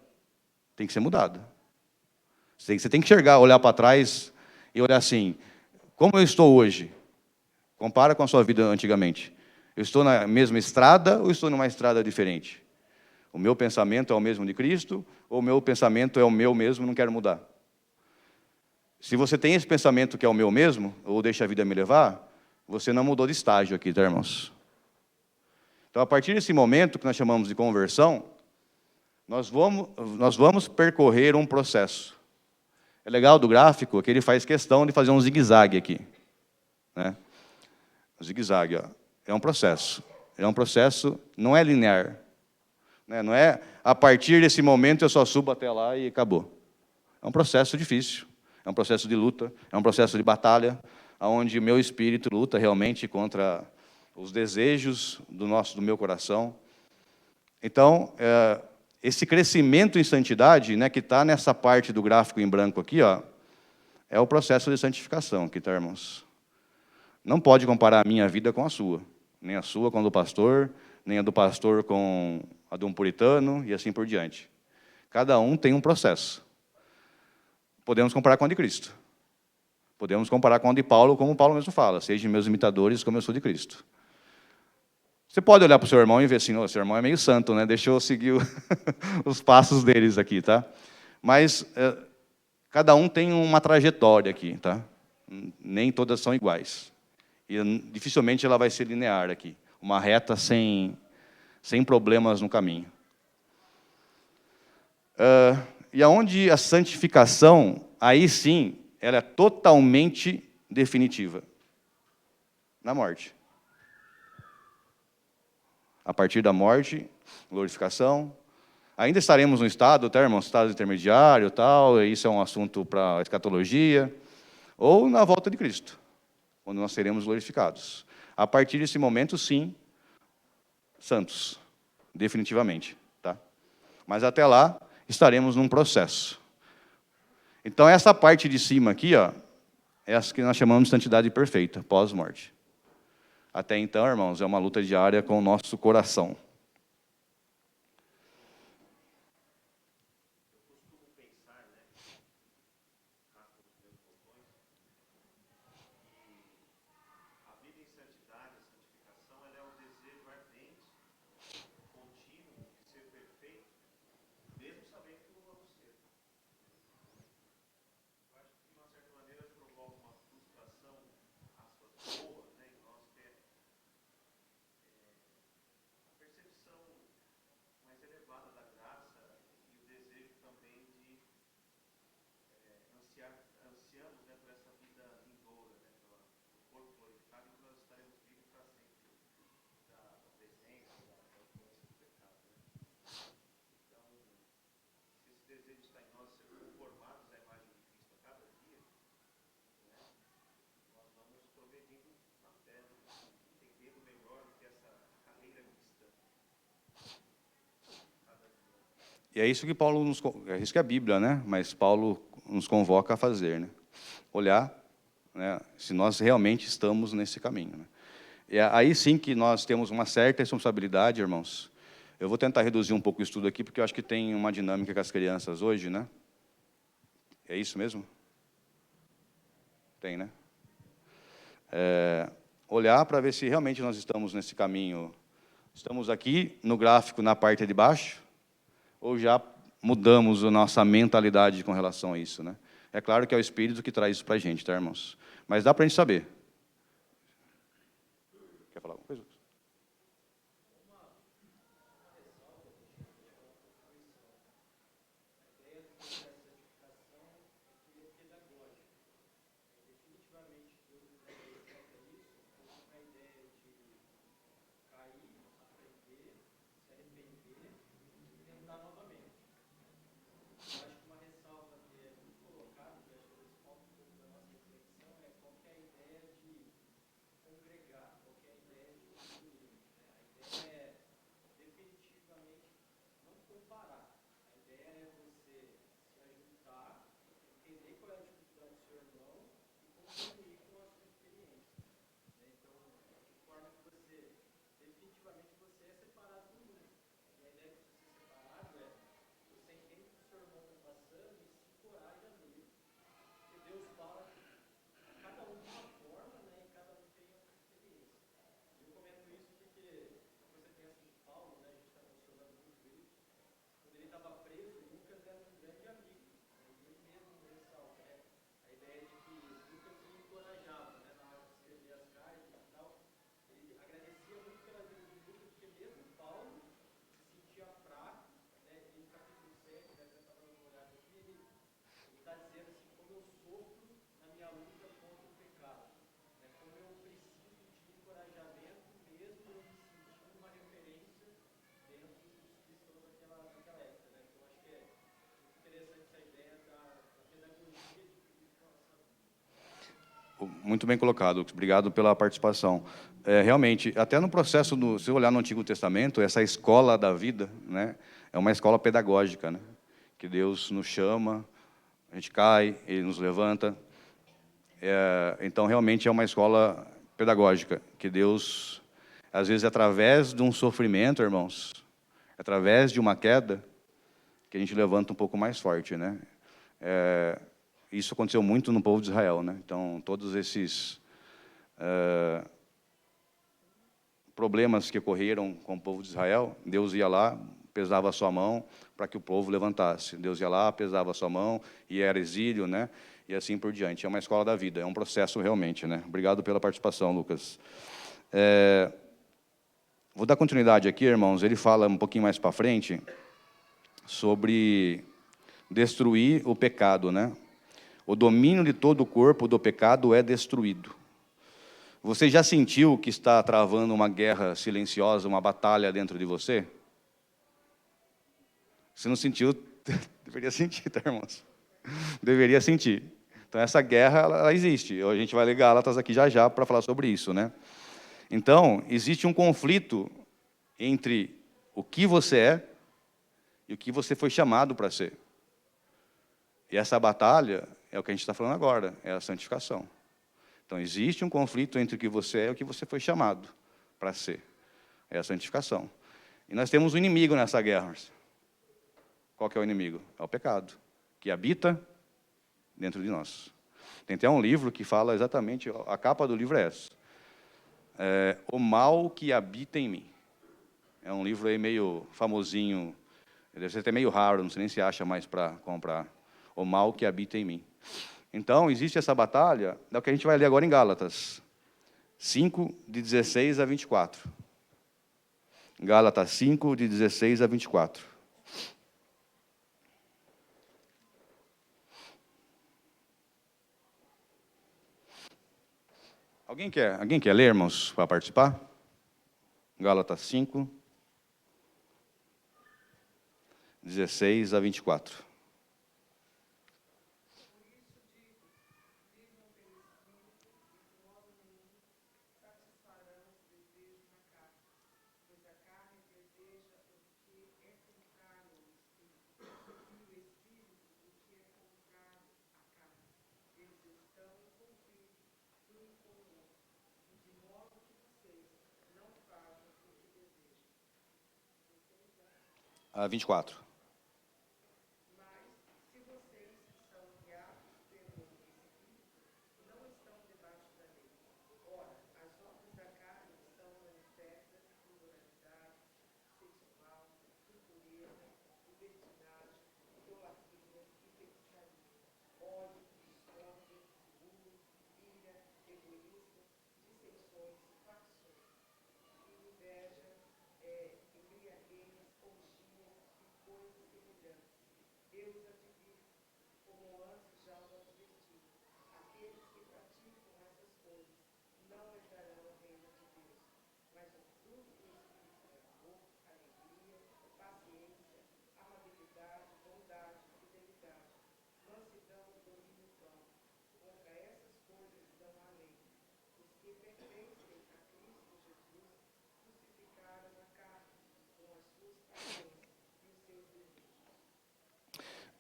A: tem que ser mudada. Você tem que enxergar, olhar para trás e olhar assim, como eu estou hoje? Compara com a sua vida antigamente. Eu estou na mesma estrada ou estou numa estrada diferente? O meu pensamento é o mesmo de Cristo ou o meu pensamento é o meu mesmo e não quero mudar? Se você tem esse pensamento que é o meu mesmo, ou deixa a vida me levar, você não mudou de estágio aqui, tá, irmãos? Então, a partir desse momento que nós chamamos de conversão, nós vamos percorrer um processo. É legal do gráfico que ele faz questão de fazer um zigue-zague aqui, né? O zigue-zague, ó, é um processo. É um processo, não é linear, né? Não é a partir desse momento eu só subo até lá e acabou. É um processo difícil, é um processo de luta, é um processo de batalha, onde o meu espírito luta realmente contra os desejos do meu coração. Então, esse crescimento em santidade, né, que está nessa parte do gráfico em branco aqui, ó, é o processo de santificação, que tá, irmãos? Não pode comparar a minha vida com a sua, nem a sua com a do pastor, nem a do pastor com a de um puritano, e assim por diante. Cada um tem um processo. Podemos comparar com a de Cristo. Podemos comparar com a de Paulo, como Paulo mesmo fala, sejam meus imitadores como eu sou de Cristo. Você pode olhar para o seu irmão e ver assim, seu irmão é meio santo, né? Deixa eu seguir os passos deles aqui, tá? Mas cada um tem uma trajetória aqui, tá? Nem todas são iguais. E dificilmente ela vai ser linear aqui. Uma reta sem problemas no caminho. E aonde a santificação, aí sim, ela é totalmente definitiva. Na morte. A partir da morte, glorificação. Ainda estaremos no estado, tá, irmãos? Estado intermediário, tal, isso é um assunto para a escatologia. Ou na volta de Cristo, quando nós seremos glorificados. A partir desse momento, sim, santos, definitivamente. Tá? Mas até lá, estaremos num processo. Então, essa parte de cima aqui, ó, é essa que nós chamamos de santidade perfeita, pós-morte. Até então, irmãos, é uma luta diária com o nosso coração. E é isso que Paulo é isso que a Bíblia, né? Mas Paulo nos convoca a fazer, né? Olhar, né, se nós realmente estamos nesse caminho. Né? E é aí sim que nós temos uma certa responsabilidade, irmãos. Eu vou tentar reduzir um pouco o estudo aqui, porque eu acho que tem uma dinâmica com as crianças hoje, né? É isso mesmo? Tem, né? Olhar para ver se realmente nós estamos nesse caminho. Estamos aqui no gráfico na parte de baixo, ou já mudamos a nossa mentalidade com relação a isso, né? É claro que é o Espírito que traz isso para a gente, tá, irmãos? Mas dá para a gente saber. Quer falar alguma coisa? Muito bem colocado, obrigado pela participação. Realmente, até no processo, se olhar no Antigo Testamento, essa escola da vida, né, é uma escola pedagógica, né, que Deus nos chama, a gente cai, Ele nos levanta. Então, realmente é uma escola pedagógica, que Deus, às vezes, através de um sofrimento, irmãos, através de uma queda, que a gente levanta um pouco mais forte, né? Isso aconteceu muito no povo de Israel, né? Então, todos esses problemas que ocorreram com o povo de Israel, Deus ia lá, pesava a sua mão para que o povo levantasse. Deus ia lá, pesava a sua mão, e era exílio, né? E assim por diante. É uma escola da vida, é um processo realmente, né? Obrigado pela participação, Lucas. Vou dar continuidade aqui, irmãos. Ele fala um pouquinho mais para frente sobre destruir o pecado, né? O domínio de todo o corpo do pecado é destruído. Você já sentiu que está travando uma guerra silenciosa, uma batalha dentro de você? Se não sentiu, deveria sentir, tá, irmãos? Deveria sentir. Então, essa guerra, ela existe. A gente vai ler Gálatas aqui já para falar sobre isso, né? Então, existe um conflito entre o que você é e o que você foi chamado para ser. E essa batalha é o que a gente está falando agora, é a santificação. Então, existe um conflito entre o que você é e o que você foi chamado para ser. É a santificação. E nós temos um inimigo nessa guerra. Qual que é o inimigo? É o pecado, que habita dentro de nós. Tem até um livro que fala exatamente, a capa do livro é essa. O mal que habita em mim. É um livro aí meio famosinho, deve ser até meio raro, não sei nem se acha mais para comprar. O mal que habita em mim. Então, existe essa batalha, é o que a gente vai ler agora em Gálatas 5, de 16 a 24. Gálatas 5, de 16 a 24. Alguém quer ler, irmãos, para participar? Gálatas 5, 16 a 24. A 24.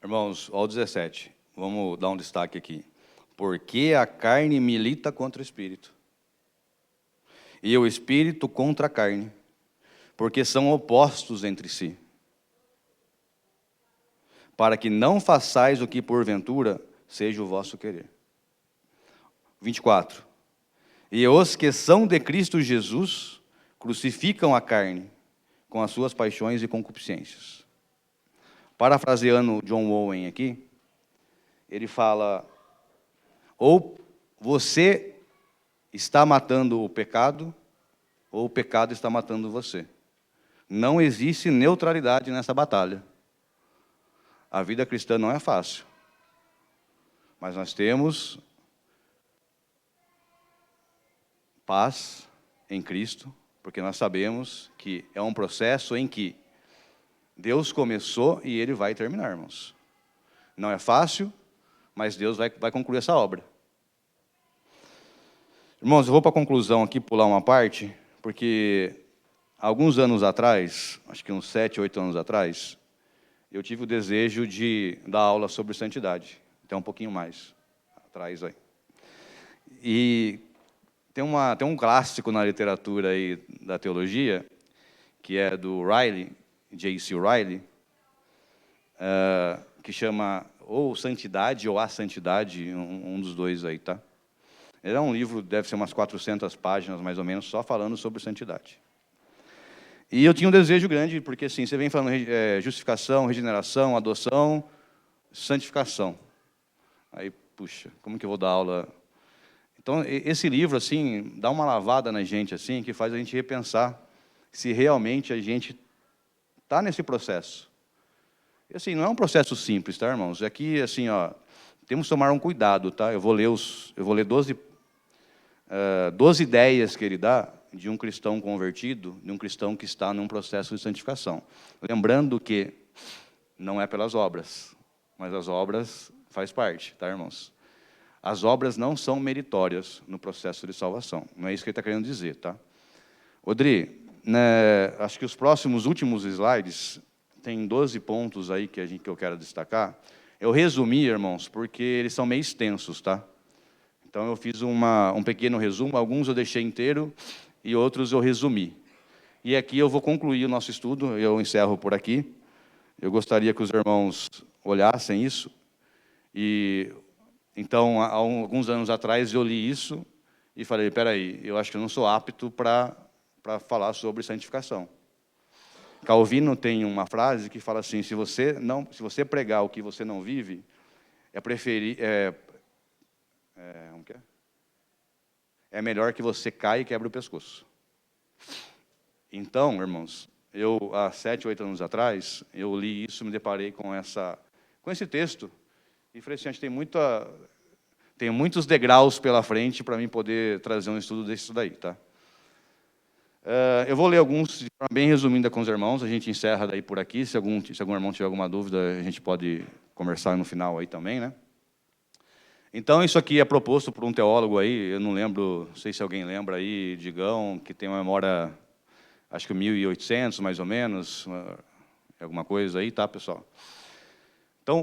A: Irmãos, ao 17, vamos dar um destaque aqui. Porque a carne milita contra o espírito, e o espírito contra a carne, porque são opostos entre si, para que não façais o que porventura seja o vosso querer. 24. E os que são de Cristo Jesus crucificam a carne com as suas paixões e concupiscências. Parafraseando John Owen aqui, ele fala: ou você está matando o pecado, ou o pecado está matando você. Não existe neutralidade nessa batalha. A vida cristã não é fácil, mas nós temos paz em Cristo, porque nós sabemos que é um processo em que Deus começou e Ele vai terminar, irmãos. Não é fácil, mas Deus vai concluir essa obra. Irmãos, eu vou para a conclusão aqui, pular uma parte, porque alguns anos atrás, acho que uns 7, 8 anos atrás, eu tive o desejo de dar aula sobre santidade, até um pouquinho mais atrás aí. E tem um clássico na literatura aí da teologia, que é do Riley, J.C. Riley, que chama ou Santidade ou A Santidade, um dos dois aí, tá? Ele é um livro, deve ser umas 400 páginas, mais ou menos, só falando sobre santidade. E eu tinha um desejo grande, porque assim, você vem falando justificação, regeneração, adoção, santificação. Aí, puxa, como que eu vou dar aula? Então, esse livro, assim, dá uma lavada na gente, assim, que faz a gente repensar se realmente a gente está nesse processo. E, assim, não é um processo simples, tá, irmãos? Aqui, assim, ó, temos que tomar um cuidado, tá? Eu vou ler 12 ideias que ele dá de um cristão convertido, de um cristão que está num processo de santificação. Lembrando que não é pelas obras, mas as obras faz parte, tá, irmãos? As obras não são meritórias no processo de salvação. Não é isso que ele está querendo dizer, tá? Odri, né, acho que os últimos slides, tem 12 pontos aí que eu quero destacar. Eu resumi, irmãos, porque eles são meio extensos, tá? Então, eu fiz um pequeno resumo, alguns eu deixei inteiro e outros eu resumi. E aqui eu vou concluir o nosso estudo, eu encerro por aqui. Eu gostaria que os irmãos olhassem isso. E, então, há alguns anos atrás, eu li isso e falei, espera aí, eu acho que eu não sou apto para falar sobre santificação. Calvino tem uma frase que fala assim, se você pregar o que você não vive, é melhor que você caia e quebre o pescoço. Então, irmãos, há 7, 8 anos atrás, eu li isso, me deparei com esse texto, e falei assim, tem muitos degraus pela frente para mim poder trazer um estudo desse daí, tá? Eu vou ler alguns, de forma bem resumida com os irmãos, a gente encerra daí por aqui, se algum irmão tiver alguma dúvida, a gente pode conversar no final aí também, né? Então, isso aqui é proposto por um teólogo aí, eu não sei se alguém lembra aí, Digão, que tem uma memória, acho que 1800, mais ou menos, alguma coisa aí, tá, pessoal? Então,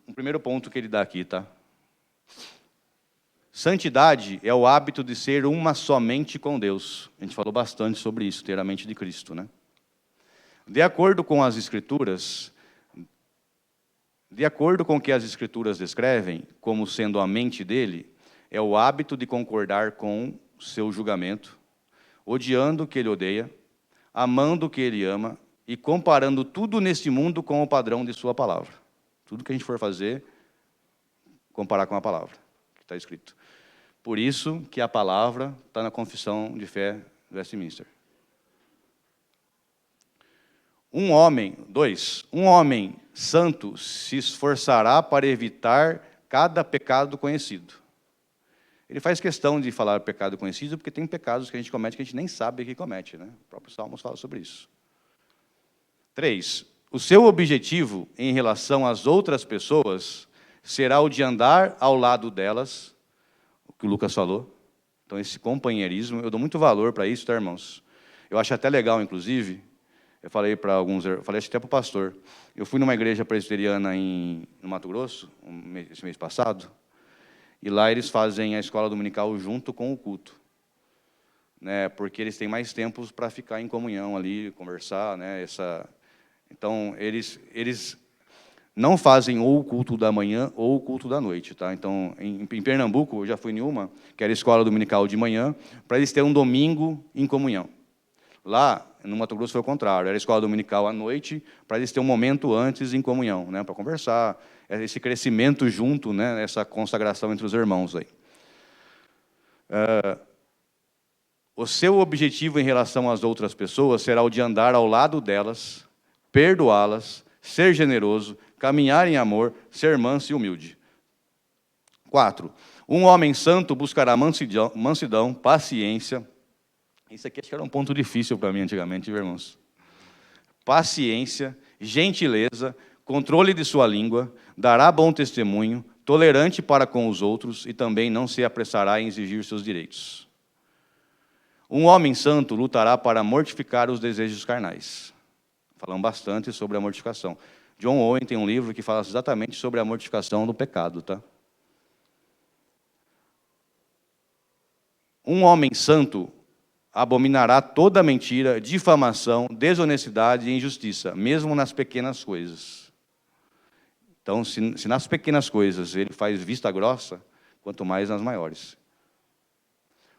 A: o primeiro ponto que ele dá aqui, tá? Santidade é o hábito de ser uma somente com Deus. A gente falou bastante sobre isso, ter a mente de Cristo, né? De acordo com as Escrituras, de acordo com o que as Escrituras descrevem como sendo a mente dele, é o hábito de concordar com seu julgamento, odiando o que ele odeia, amando o que ele ama e comparando tudo neste mundo com o padrão de sua palavra. Tudo que a gente for fazer, comparar com a palavra, que está escrito. Por isso que a palavra está na confissão de fé de Westminster. Um homem santo se esforçará para evitar cada pecado conhecido. Ele faz questão de falar pecado conhecido, porque tem pecados que a gente comete que a gente nem sabe que comete, né? O próprio Salmos fala sobre isso. 3. O seu objetivo em relação às outras pessoas será o de andar ao lado delas, o que o Lucas falou. Então, esse companheirismo, eu dou muito valor para isso, tá, irmãos? Eu acho até legal, inclusive, eu falei para alguns, falei até para o pastor, eu fui numa igreja presbiteriana no Mato Grosso, esse mês passado, e lá eles fazem a escola dominical junto com o culto, né, porque eles têm mais tempos para ficar em comunhão ali, conversar, né, então, eles não fazem ou o culto da manhã ou o culto da noite, tá? Então, em Pernambuco, eu já fui em uma, que era a escola dominical de manhã, para eles terem um domingo em comunhão. Lá, no Mato Grosso, foi o contrário. Era a escola dominical à noite, para eles terem um momento antes em comunhão, né, para conversar, esse crescimento junto, né, essa consagração entre os irmãos aí. O seu objetivo em relação às outras pessoas será o de andar ao lado delas, perdoá-las, ser generoso, caminhar em amor, ser manso e humilde. 4. Um homem santo buscará mansidão, paciência. Isso aqui acho que era um ponto difícil para mim antigamente, viu, irmãos? Paciência, gentileza, controle de sua língua, dará bom testemunho, tolerante para com os outros e também não se apressará em exigir seus direitos. Um homem santo lutará para mortificar os desejos carnais. Falamos bastante sobre a mortificação. John Owen tem um livro que fala exatamente sobre a mortificação do pecado, tá? Um homem santo abominará toda mentira, difamação, desonestidade e injustiça, mesmo nas pequenas coisas. Então, se nas pequenas coisas ele faz vista grossa, quanto mais nas maiores.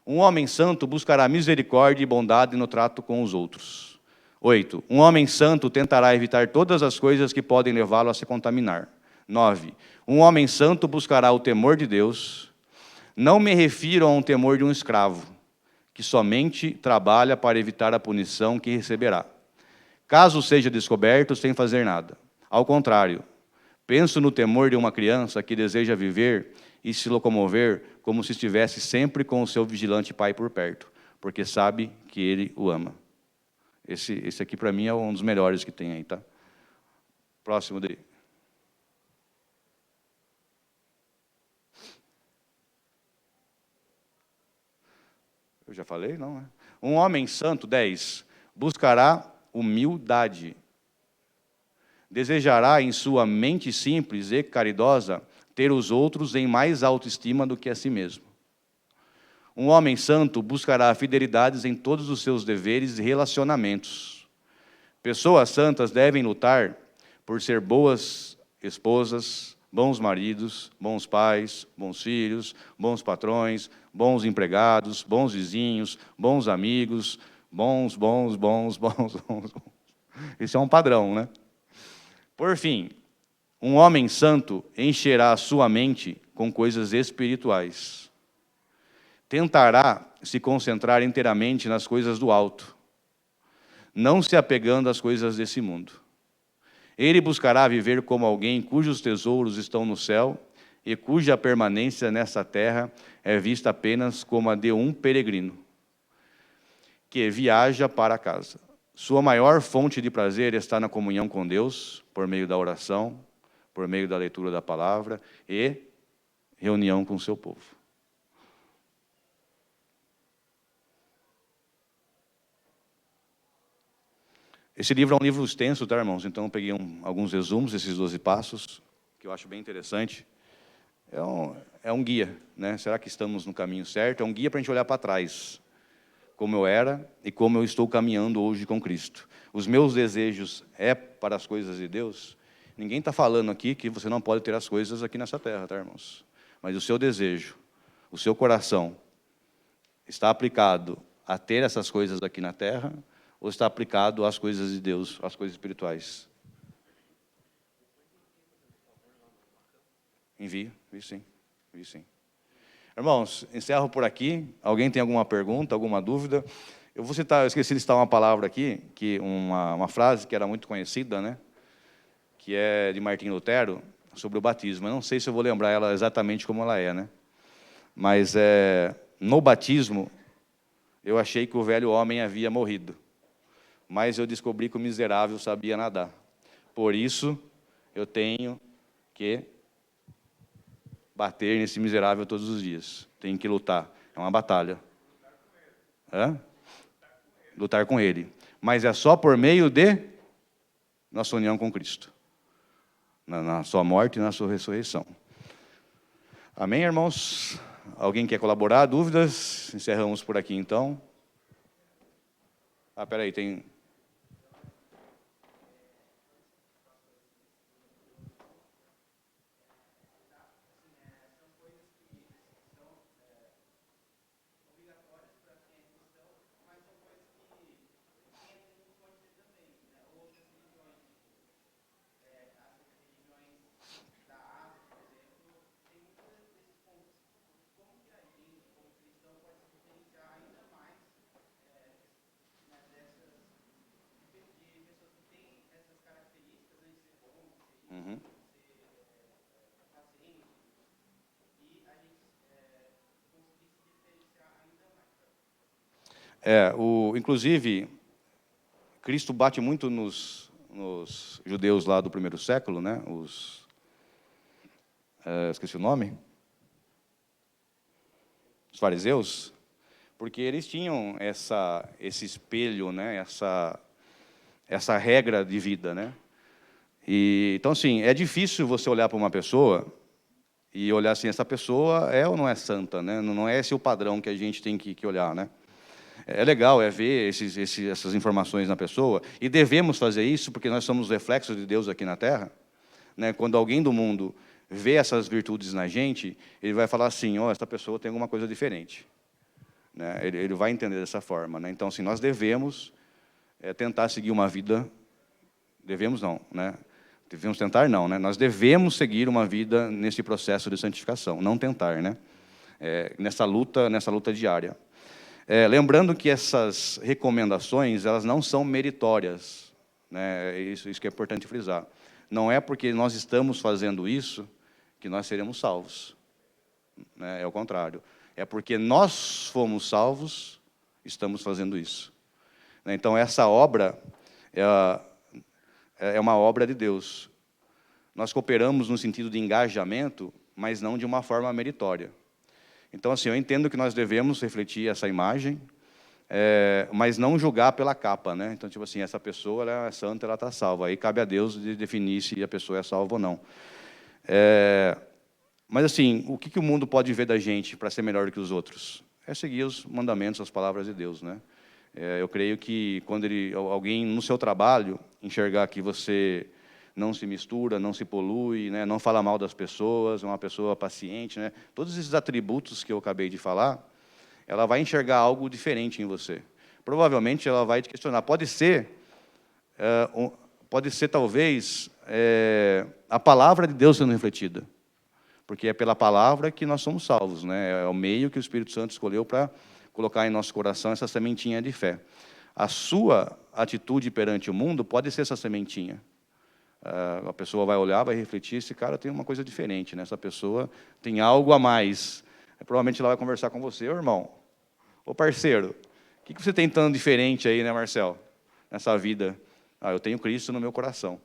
A: Um homem santo buscará misericórdia e bondade no trato com os outros. 8. Um homem santo tentará evitar todas as coisas que podem levá-lo a se contaminar. 9. Um homem santo buscará o temor de Deus. Não me refiro a um temor de um escravo, que somente trabalha para evitar a punição que receberá, caso seja descoberto sem fazer nada. Ao contrário, penso no temor de uma criança que deseja viver e se locomover como se estivesse sempre com o seu vigilante pai por perto, porque sabe que ele o ama. Esse aqui, para mim, é um dos melhores que tem aí, tá? Próximo daí. Eu já falei? Não, né? Um homem santo, 10, buscará humildade. Desejará em sua mente simples e caridosa ter os outros em mais autoestima do que a si mesmo. Um homem santo buscará fidelidades em todos os seus deveres e relacionamentos. Pessoas santas devem lutar por ser boas esposas, bons maridos, bons pais, bons filhos, bons patrões, bons empregados, bons vizinhos, bons amigos, bons. Esse é um padrão, né? Por fim, um homem santo encherá a sua mente com coisas espirituais. Tentará se concentrar inteiramente nas coisas do alto, não se apegando às coisas desse mundo. Ele buscará viver como alguém cujos tesouros estão no céu e cuja permanência nessa terra é vista apenas como a de um peregrino que viaja para casa. Sua maior fonte de prazer está na comunhão com Deus, por meio da oração, por meio da leitura da palavra e reunião com o seu povo. Esse livro é um livro extenso, tá, irmãos? Então, eu peguei alguns resumos desses 12 passos, que eu acho bem interessante. É um guia, né? Será que estamos no caminho certo? É um guia para a gente olhar para trás, como eu era e como eu estou caminhando hoje com Cristo. Os meus desejos é para as coisas de Deus. Ninguém está falando aqui que você não pode ter as coisas aqui nessa terra, tá, irmãos? Mas o seu desejo, o seu coração, está aplicado a ter essas coisas aqui na terra, ou está aplicado às coisas de Deus, às coisas espirituais? Envio sim, envio sim. Irmãos, encerro por aqui. Alguém tem alguma pergunta, alguma dúvida? Eu esqueci de citar uma palavra aqui, uma frase que era muito conhecida, né? Que é de Martim Lutero, sobre o batismo. Eu não sei se eu vou lembrar ela exatamente como ela é, né? Mas no batismo, eu achei que o velho homem havia morrido. Mas eu descobri que o miserável sabia nadar. Por isso, eu tenho que bater nesse miserável todos os dias. Tenho que lutar. É uma batalha. Lutar com ele. Mas é só por meio de nossa união com Cristo. Na sua morte e na sua ressurreição. Amém, irmãos? Alguém quer colaborar? Dúvidas? Encerramos por aqui, então. Peraí, tem... Inclusive, Cristo bate muito nos judeus lá do primeiro século, né? Esqueci o nome. Os fariseus, porque eles tinham esse espelho, né? Essa regra de vida, né? Então, assim, é difícil você olhar para uma pessoa e olhar assim, essa pessoa é ou não é santa, né? Não é esse o padrão que a gente tem que olhar, né? É legal, ver essas informações na pessoa, e devemos fazer isso porque nós somos reflexos de Deus aqui na Terra, né? Quando alguém do mundo vê essas virtudes na gente, ele vai falar assim, essa pessoa tem alguma coisa diferente, né? Ele vai entender dessa forma, né? Então, assim, nós devemos tentar seguir uma vida, devemos não, né? Devemos tentar não, né? Nós devemos seguir uma vida nesse processo de santificação, não tentar, né? Nessa luta diária. Lembrando que essas recomendações, elas não são meritórias, né? Isso que é importante frisar. Não é porque nós estamos fazendo isso que nós seremos salvos, né? É o contrário. É porque nós fomos salvos, estamos fazendo isso. Então, essa obra é uma obra de Deus. Nós cooperamos no sentido de engajamento, mas não de uma forma meritória. Então, assim, eu entendo que nós devemos refletir essa imagem, mas não julgar pela capa, né? Então, tipo assim, essa pessoa ela é santa, ela está salva. Aí cabe a Deus de definir se a pessoa é salva ou não. Mas, assim, o que o mundo pode ver da gente para ser melhor do que os outros? É seguir os mandamentos, as palavras de Deus, né? Eu creio que quando alguém no seu trabalho enxergar que você não se mistura, não se polui, né, não fala mal das pessoas, é uma pessoa paciente, né, todos esses atributos que eu acabei de falar, ela vai enxergar algo diferente em você. Provavelmente ela vai te questionar. Pode ser talvez a palavra de Deus sendo refletida, porque é pela palavra que nós somos salvos, né? É o meio que o Espírito Santo escolheu para colocar em nosso coração essa sementinha de fé. A sua atitude perante o mundo pode ser essa sementinha. A pessoa vai olhar, vai refletir, esse cara tem uma coisa diferente, né? Essa pessoa tem algo a mais. Provavelmente ela vai conversar com você, ô irmão, ô parceiro, o que você tem tão diferente aí, né, Marcel, nessa vida? Eu tenho Cristo no meu coração.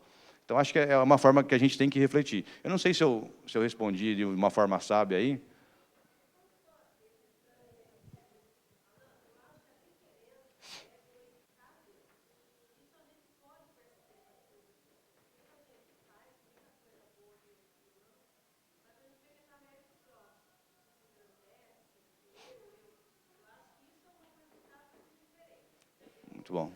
A: Então, acho que é uma forma que a gente tem que refletir. Eu não sei se eu respondi de uma forma sábia aí. Muito bom.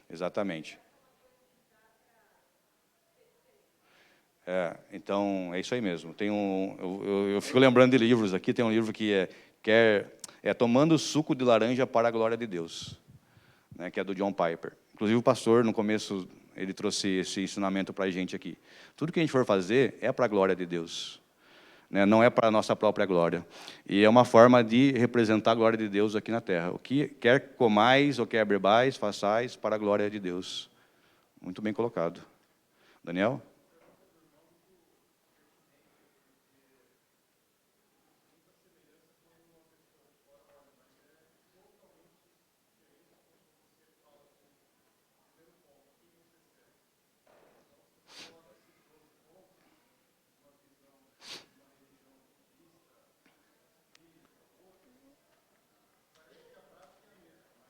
A: Exatamente. Então, é isso aí mesmo. Eu fico lembrando de livros aqui, tem um livro que é Tomando o Suco de Laranja para a Glória de Deus, né, que é do John Piper. Inclusive, o pastor, no começo, ele trouxe esse ensinamento para a gente aqui. Tudo que a gente for fazer é para a glória de Deus, né, não é para a nossa própria glória. E é uma forma de representar a glória de Deus aqui na terra. O que quer comais ou quer bebais, façais para a glória de Deus. Muito bem colocado. Daniel?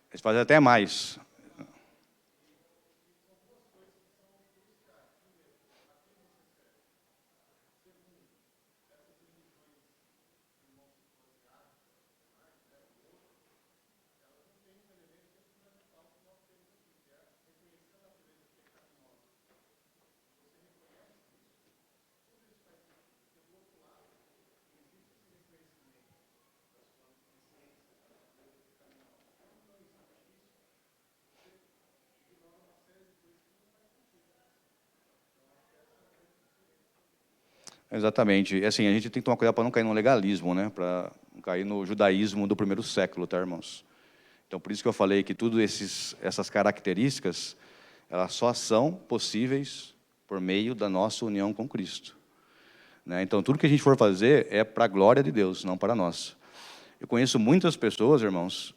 A: Eles fazem até mais. Exatamente. E, assim, a gente tem que tomar cuidado para não cair no legalismo, né? Para não cair no judaísmo do primeiro século, tá, irmãos? Então, por isso que eu falei que essas características, elas só são possíveis por meio da nossa união com Cristo, né? Então, tudo que a gente for fazer é para a glória de Deus, não para nós. Eu conheço muitas pessoas, irmãos,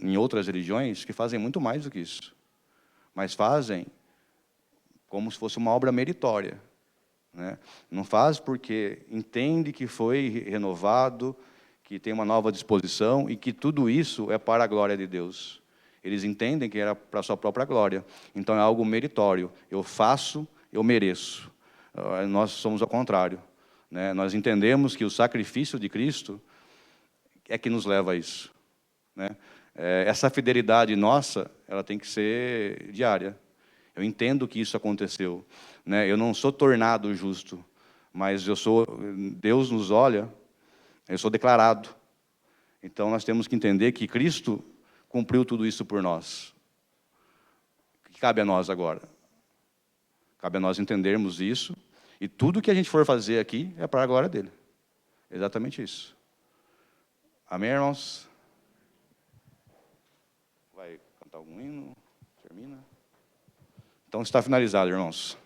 A: em outras religiões, que fazem muito mais do que isso. Mas fazem como se fosse uma obra meritória, né? Não faz porque entende que foi renovado, que tem uma nova disposição e que tudo isso é para a glória de Deus. Eles entendem que era para a sua própria glória. Então é algo meritório. Eu faço, eu mereço. Nós somos ao contrário, né? Nós entendemos que o sacrifício de Cristo é que nos leva a isso, né? Essa fidelidade nossa, ela tem que ser diária. Eu entendo que isso aconteceu, né? Eu não sou tornado justo, mas Deus nos olha, eu sou declarado. Então nós temos que entender que Cristo cumpriu tudo isso por nós. O que cabe a nós agora? Cabe a nós entendermos isso, e tudo que a gente for fazer aqui é para a glória dele. Exatamente isso. Amém, irmãos? Vai cantar algum hino? Termina? Então está finalizado, irmãos.